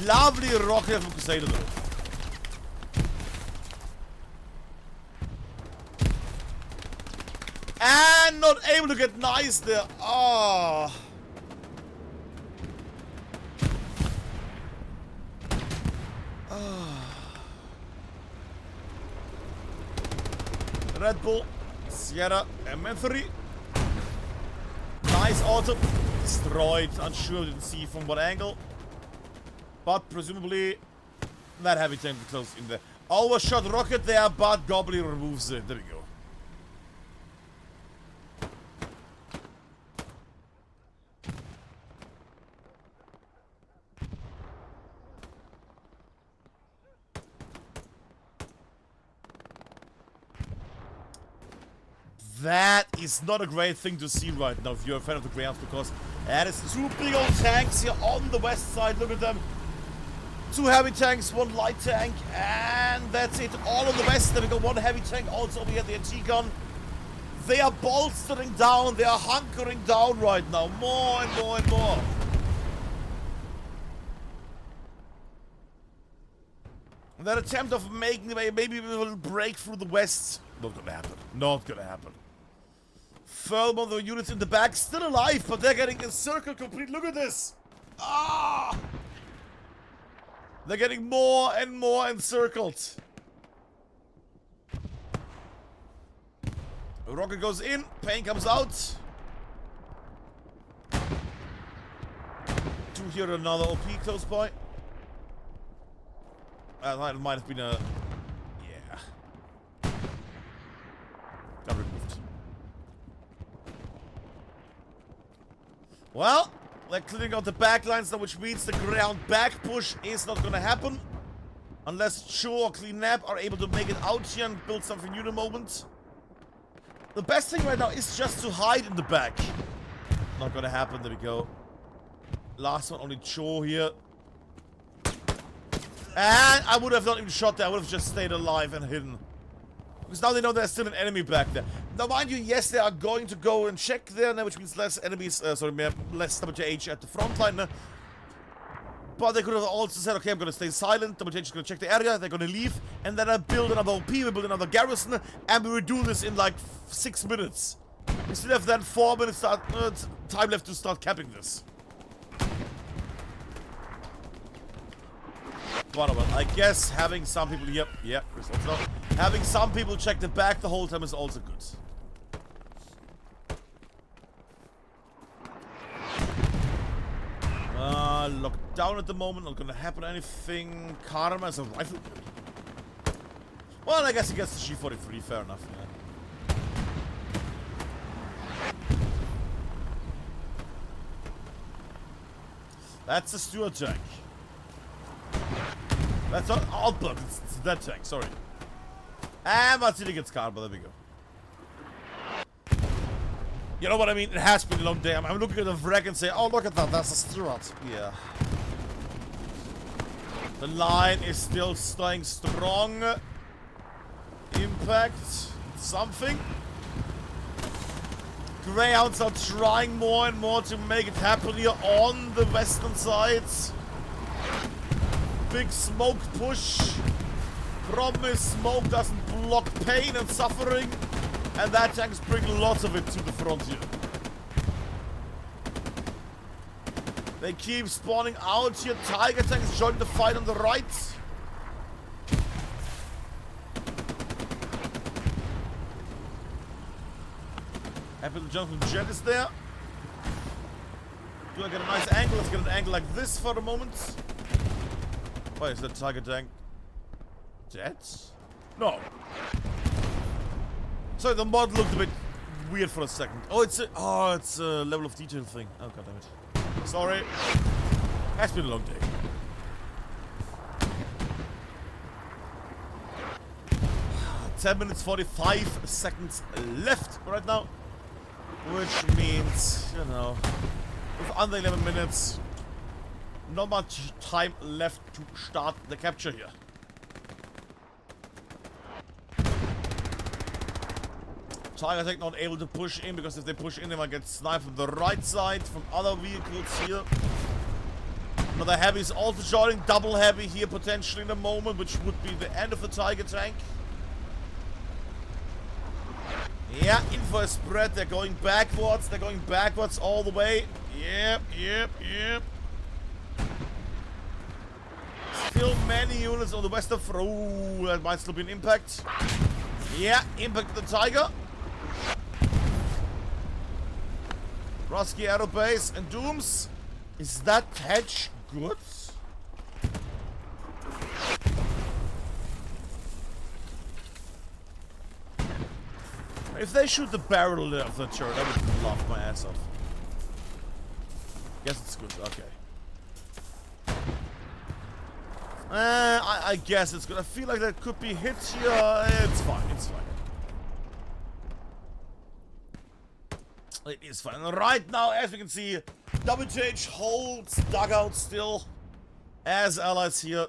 Lovely rocket from Crusader though. And not able to get nice there. Oh. Red Bull, Sierra, MN3. Nice auto. Destroyed. Unsure, didn't see from what angle. But presumably that heavy tank was close in there. Overshot rocket there, but Gobbly removes it. There we go. That is not a great thing to see right now if you're a fan of the Greyhounds, because that is two big old tanks here on the west side. Look at them. Two heavy tanks, one light tank, and that's it. All on the west. Then we got one heavy tank also over here, the NT gun. They are bolstering down. They are hunkering down right now. More and more and more. That attempt of making maybe we will break through the west. Not gonna happen. Not gonna happen. Furthermore, the units in the back still alive, but they're getting a circle complete. Look at this. Ah! They're getting more and more encircled. A rocket goes in, pain comes out. To here another OP close by. That might have been a... yeah. Got removed. Well, they're clearing out the back lines now, which means the ground back push is not gonna happen. Unless Cho or Clean Nap are able to make it out here and build something new in a moment. The best thing right now is just to hide in the back. Not gonna happen, there we go. Last one, only Cho here. And I would have not even shot there, I would have just stayed alive and hidden. Because now they know there's still an enemy back there. Now, mind you, yes, they are going to go and check there, which means less enemies, less WTH at the front line. But they could have also said, okay, I'm going to stay silent, WTH is going to check the area, they're going to leave, and then I build another OP, we build another garrison, and we will do this in like 6 minutes. We still have then 4 minutes time left to start capping this. But I guess having some people, having some people check the back the whole time is also good. Locked down at the moment, not gonna happen anything. Karma is a rifle. Well, I guess he gets the G43, fair enough, yeah. That's a Steward tank. That's not outboard, it's that tank, sorry. And Martini gets caught, but there we go. You know what I mean? It has been a long day. I'm looking at the wreck and say, oh, look at that, that's a Steward. Yeah. The line is still staying strong. Impact. Something. Greyhounds are trying more and more to make it happen here on the western sides. Big smoke push. Problem is smoke doesn't block pain and suffering. And that tank's bringing lots of it to the front here. They keep spawning out here. Tiger tank is joining the fight on the right. Happy the Jonathan Jet is there. Do I get a nice angle? Let's get an angle like this for the moment. Why is that Tiger tank dead? No. Sorry, the mod looked a bit weird for a second. Oh, it's a level of detail thing. Oh, goddammit. Sorry. Has been a long day. $10 minutes 45 seconds left right now. Which means, you know, with under 11 minutes, not much time left to start the capture here. Tiger tank not able to push in, because if they push in, they might get sniped from the right side from other vehicles here. Another heavy is also joining, double heavy here potentially in a moment, which would be the end of the Tiger tank. Yeah, in for a spread, they're going backwards all the way. Yep. Still many units on the western front. Ooh, that might still be an impact. Yeah, impact the Tiger. Roski Aerobase and Dooms. Is that hedge good? If they shoot the barrel of the turret, I would laugh my ass off. Guess it's good, okay. I guess it's good. I feel like that could be hit here. It's fine, it's fine. It is fine. Right now, as we can see, WTH holds dugout still as allies here.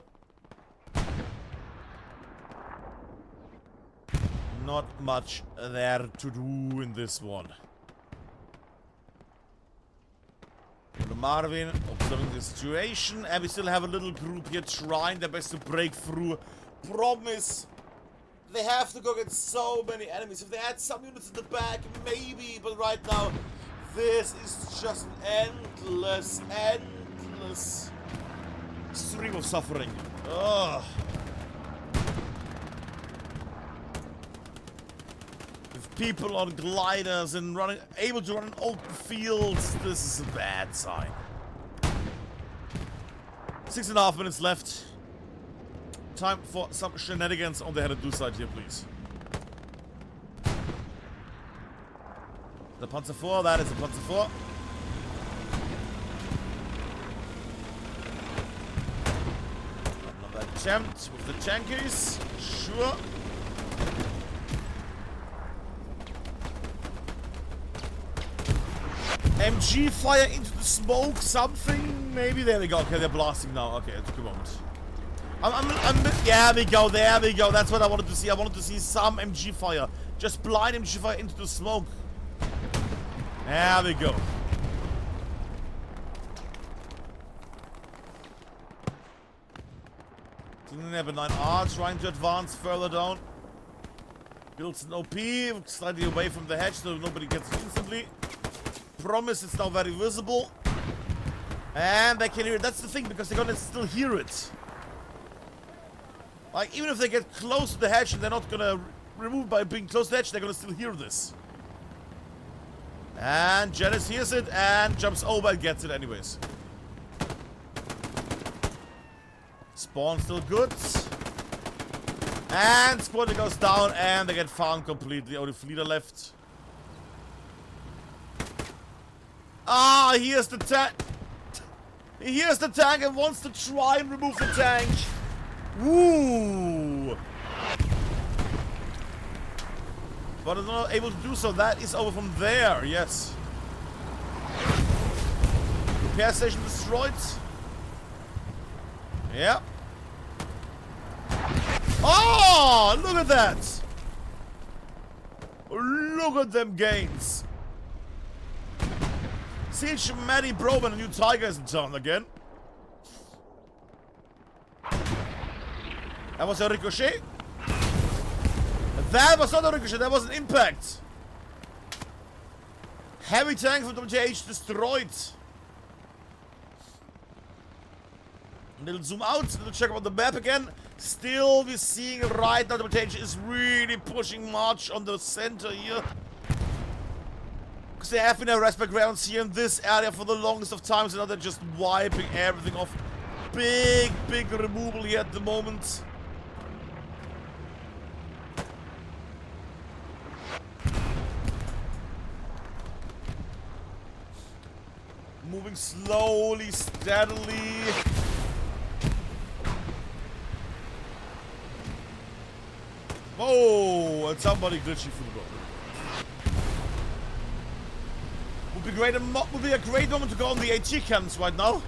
Not much there to do in this one. The Marvin observing the situation, and we still have a little group here trying their best to break through. Problem is, they have to go against so many enemies. If they had some units in the back, maybe, but right now, this is just an endless stream of suffering. Ugh. With people on gliders and able to run in open fields, this is a bad sign. 6.5 minutes left. Time for some shenanigans on the head-and-do side here, please. The Panzer IV, that is a Panzer IV. Another attempt with the tankies. Sure. MG fire into the smoke, something? Maybe, there we go. Okay, they're blasting now. Okay, it's a good moment. Yeah, there we go. That's what I wanted to see. I wanted to see some MG fire. Just blind MG fire into the smoke. There we go. Never 9R trying to advance further down. Builds an OP, slightly away from the hedge so nobody gets it instantly. Promise it's now very visible. And they can hear it. That's the thing, because they're gonna still hear it. Like, even if they get close to the hedge and they're not gonna remove by being close to the hedge, they're gonna still hear this. And Janice hears it and jumps over and gets it anyways. Spawn still good. And squad goes down and they get found completely. Only Fleeter left. Ah, here's the tank. He hears the tank and wants to try and remove the tank. Ooh. But is not able to do so. That is over from there, yes. Repair station destroyed. Yeah. Oh, look at that. Look at them gains. Siege Matty Broman, a new Tiger is in town again. That was a ricochet. That was not a ricochet, that was an impact. Heavy tank from WTH destroyed. A little zoom out, a little check out the map again. Still, we're seeing right now WTH is really pushing March on the center here. Because they have been harassed by grounds here in this area for the longest of times, and now they're just wiping everything off. Big removal here at the moment. Moving slowly, steadily. Whoa, and somebody glitching through the door. Would be a great moment to go on the AT cannons right now.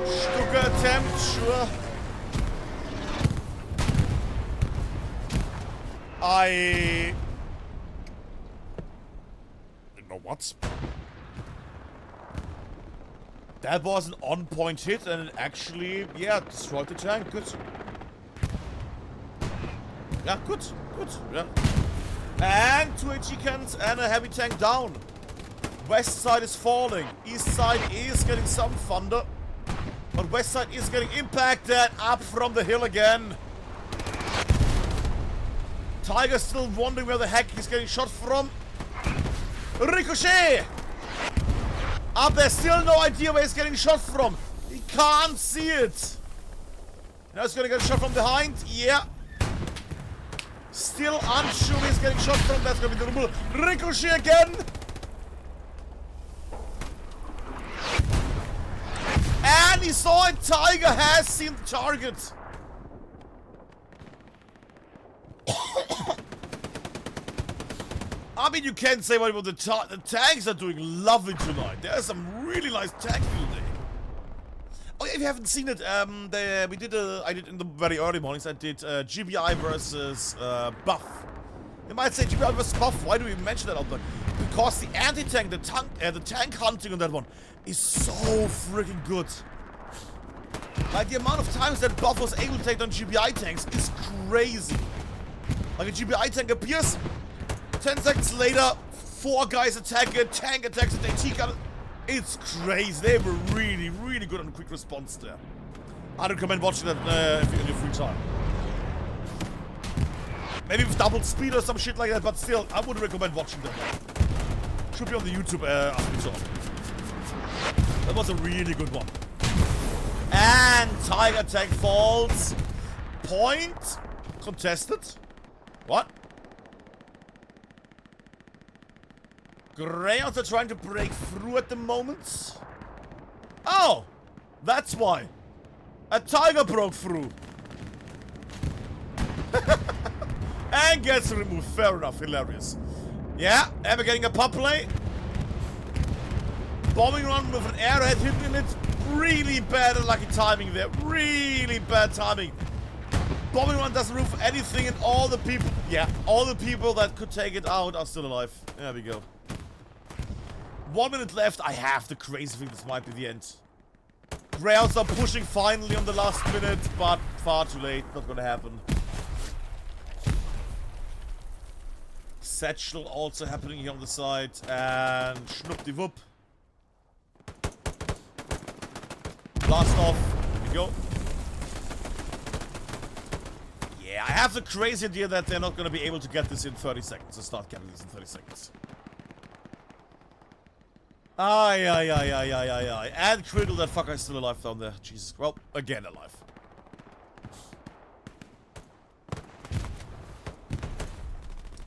Stuka attempt, sure. I don't know what. That was an on-point hit, and it actually, yeah, destroyed the tank. Good. Yeah, good, yeah. And 2 HE cannons and a heavy tank down. West side is falling. East side is getting some thunder. But west side is getting impacted up from the hill again. Tiger's still wondering where the heck he's getting shot from. Ricochet! Up there, still no idea where he's getting shot from. He can't see it. Now he's gonna get shot from behind. Yeah. Still unsure where he's getting shot from. That's gonna be the rumble. Ricochet again. And he saw it. Tiger has seen the target. I mean, you can't say what about the tanks are doing lovely tonight. There's some really nice tank building. Oh, if you haven't seen it, I did in the very early mornings. I did GBI versus Buff. You might say GBI versus Buff. Why do we mention that out there? Because the anti-tank, the tank hunting on that one is so freaking good. Like the amount of times that Buff was able to take down GBI tanks is crazy. Like a GBI tank appears. 10 seconds later, 4 guys attack it, tank attacks it, AT gun. It's crazy. They were really, really good on quick response there. I'd recommend watching that in your free time. Maybe with double speed or some shit like that, but still, I would recommend watching that one. Should be on the YouTube after the talk. That was a really good one. And Tiger tank falls. Point contested. What? Greyhounds are trying to break through at the moment. Oh! That's why. A Tiger broke through. And gets removed. Fair enough. Hilarious. Yeah, ever getting a pop play. Bombing run with an arrowhead hitting it. Really bad and lucky timing there. Really bad timing. Bombing run doesn't remove anything, and all the people... Yeah, all the people that could take it out are still alive. There we go. 1 minute left. I have the crazy thing this might be the end. Greyhounds are pushing finally on the last minute, but far too late. Not gonna happen. Satchel also happening here on the side. And schnupp-die-wupp. Blast off. Here we go. Yeah, I have the crazy idea that they're not gonna be able to get this in 30 seconds. To start getting this in 30 seconds. Ay. And Criddle, that fucker is still alive down there. Jesus. Well, again alive.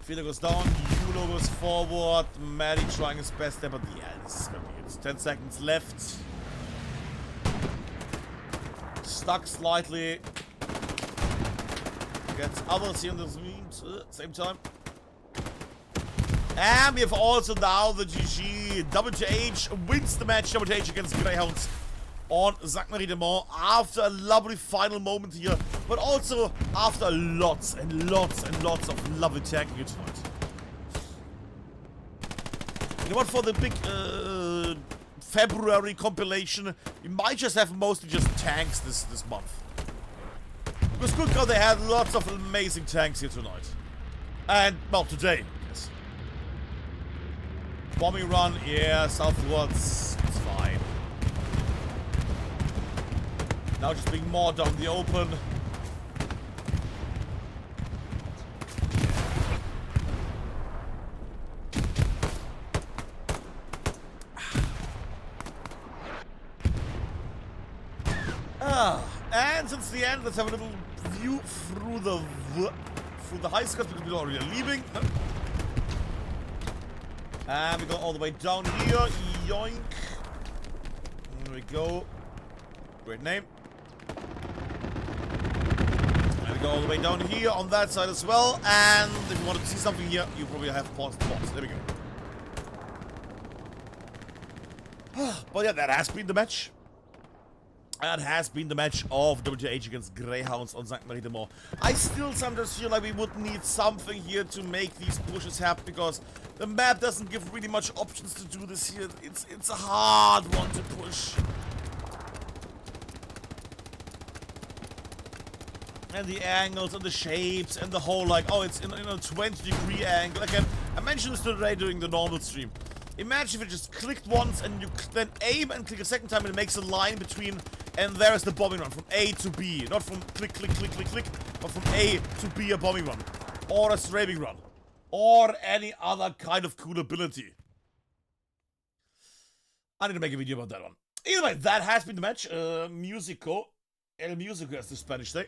Feeler goes down. Yulo goes forward. Maddie trying his best there, but yeah, this is gonna be it. 10 seconds left. Stuck slightly. Gets others here in the same time. And we have also now the GG. WTH wins the match. WTH against Greyhounds on Sainte-Marie de Mont after a lovely final moment here, but also after lots and lots and lots of lovely tagging here tonight. You know what, for the big February compilation, we might just have mostly just tanks this month. Because good God, they had lots of amazing tanks here tonight. And, well, today, I guess. Bombing run, yeah, southwards, it's fine. Now just being more down the open. And since the end, let's have a little view through the high scores because we're already leaving. And we go all the way down here. Yoink. There we go. Great name. And we go all the way down here on that side as well. And if you want to see something here, you probably have paused the box. There we go. But yeah, that has been the match. That has been the match of WTH against Greyhounds on Sainte-Marie de Mont. I still sometimes feel like we would need something here to make these pushes happen because the map doesn't give really much options to do this here. It's a hard one to push. And the angles and the shapes and the whole like, oh, it's in a 20-degree angle. Again, I mentioned this today during the normal stream. Imagine if you just clicked once and you then aim and click a second time and it makes a line between, and there's the bombing run from A to B. Not from click, click, click, click, click, but from A to B a bombing run. Or a strafing run. Or any other kind of cool ability. I need to make a video about that one. Either way, that has been the match. Musico. El Musico as the Spanish say.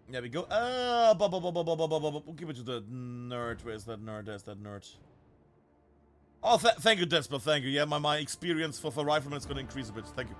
There we go. We'll give it to the nerd. Where's that nerd? There's that nerd. Oh, thank you, Desper. Thank you. Yeah, my experience for rifleman is going to increase a bit. Thank you.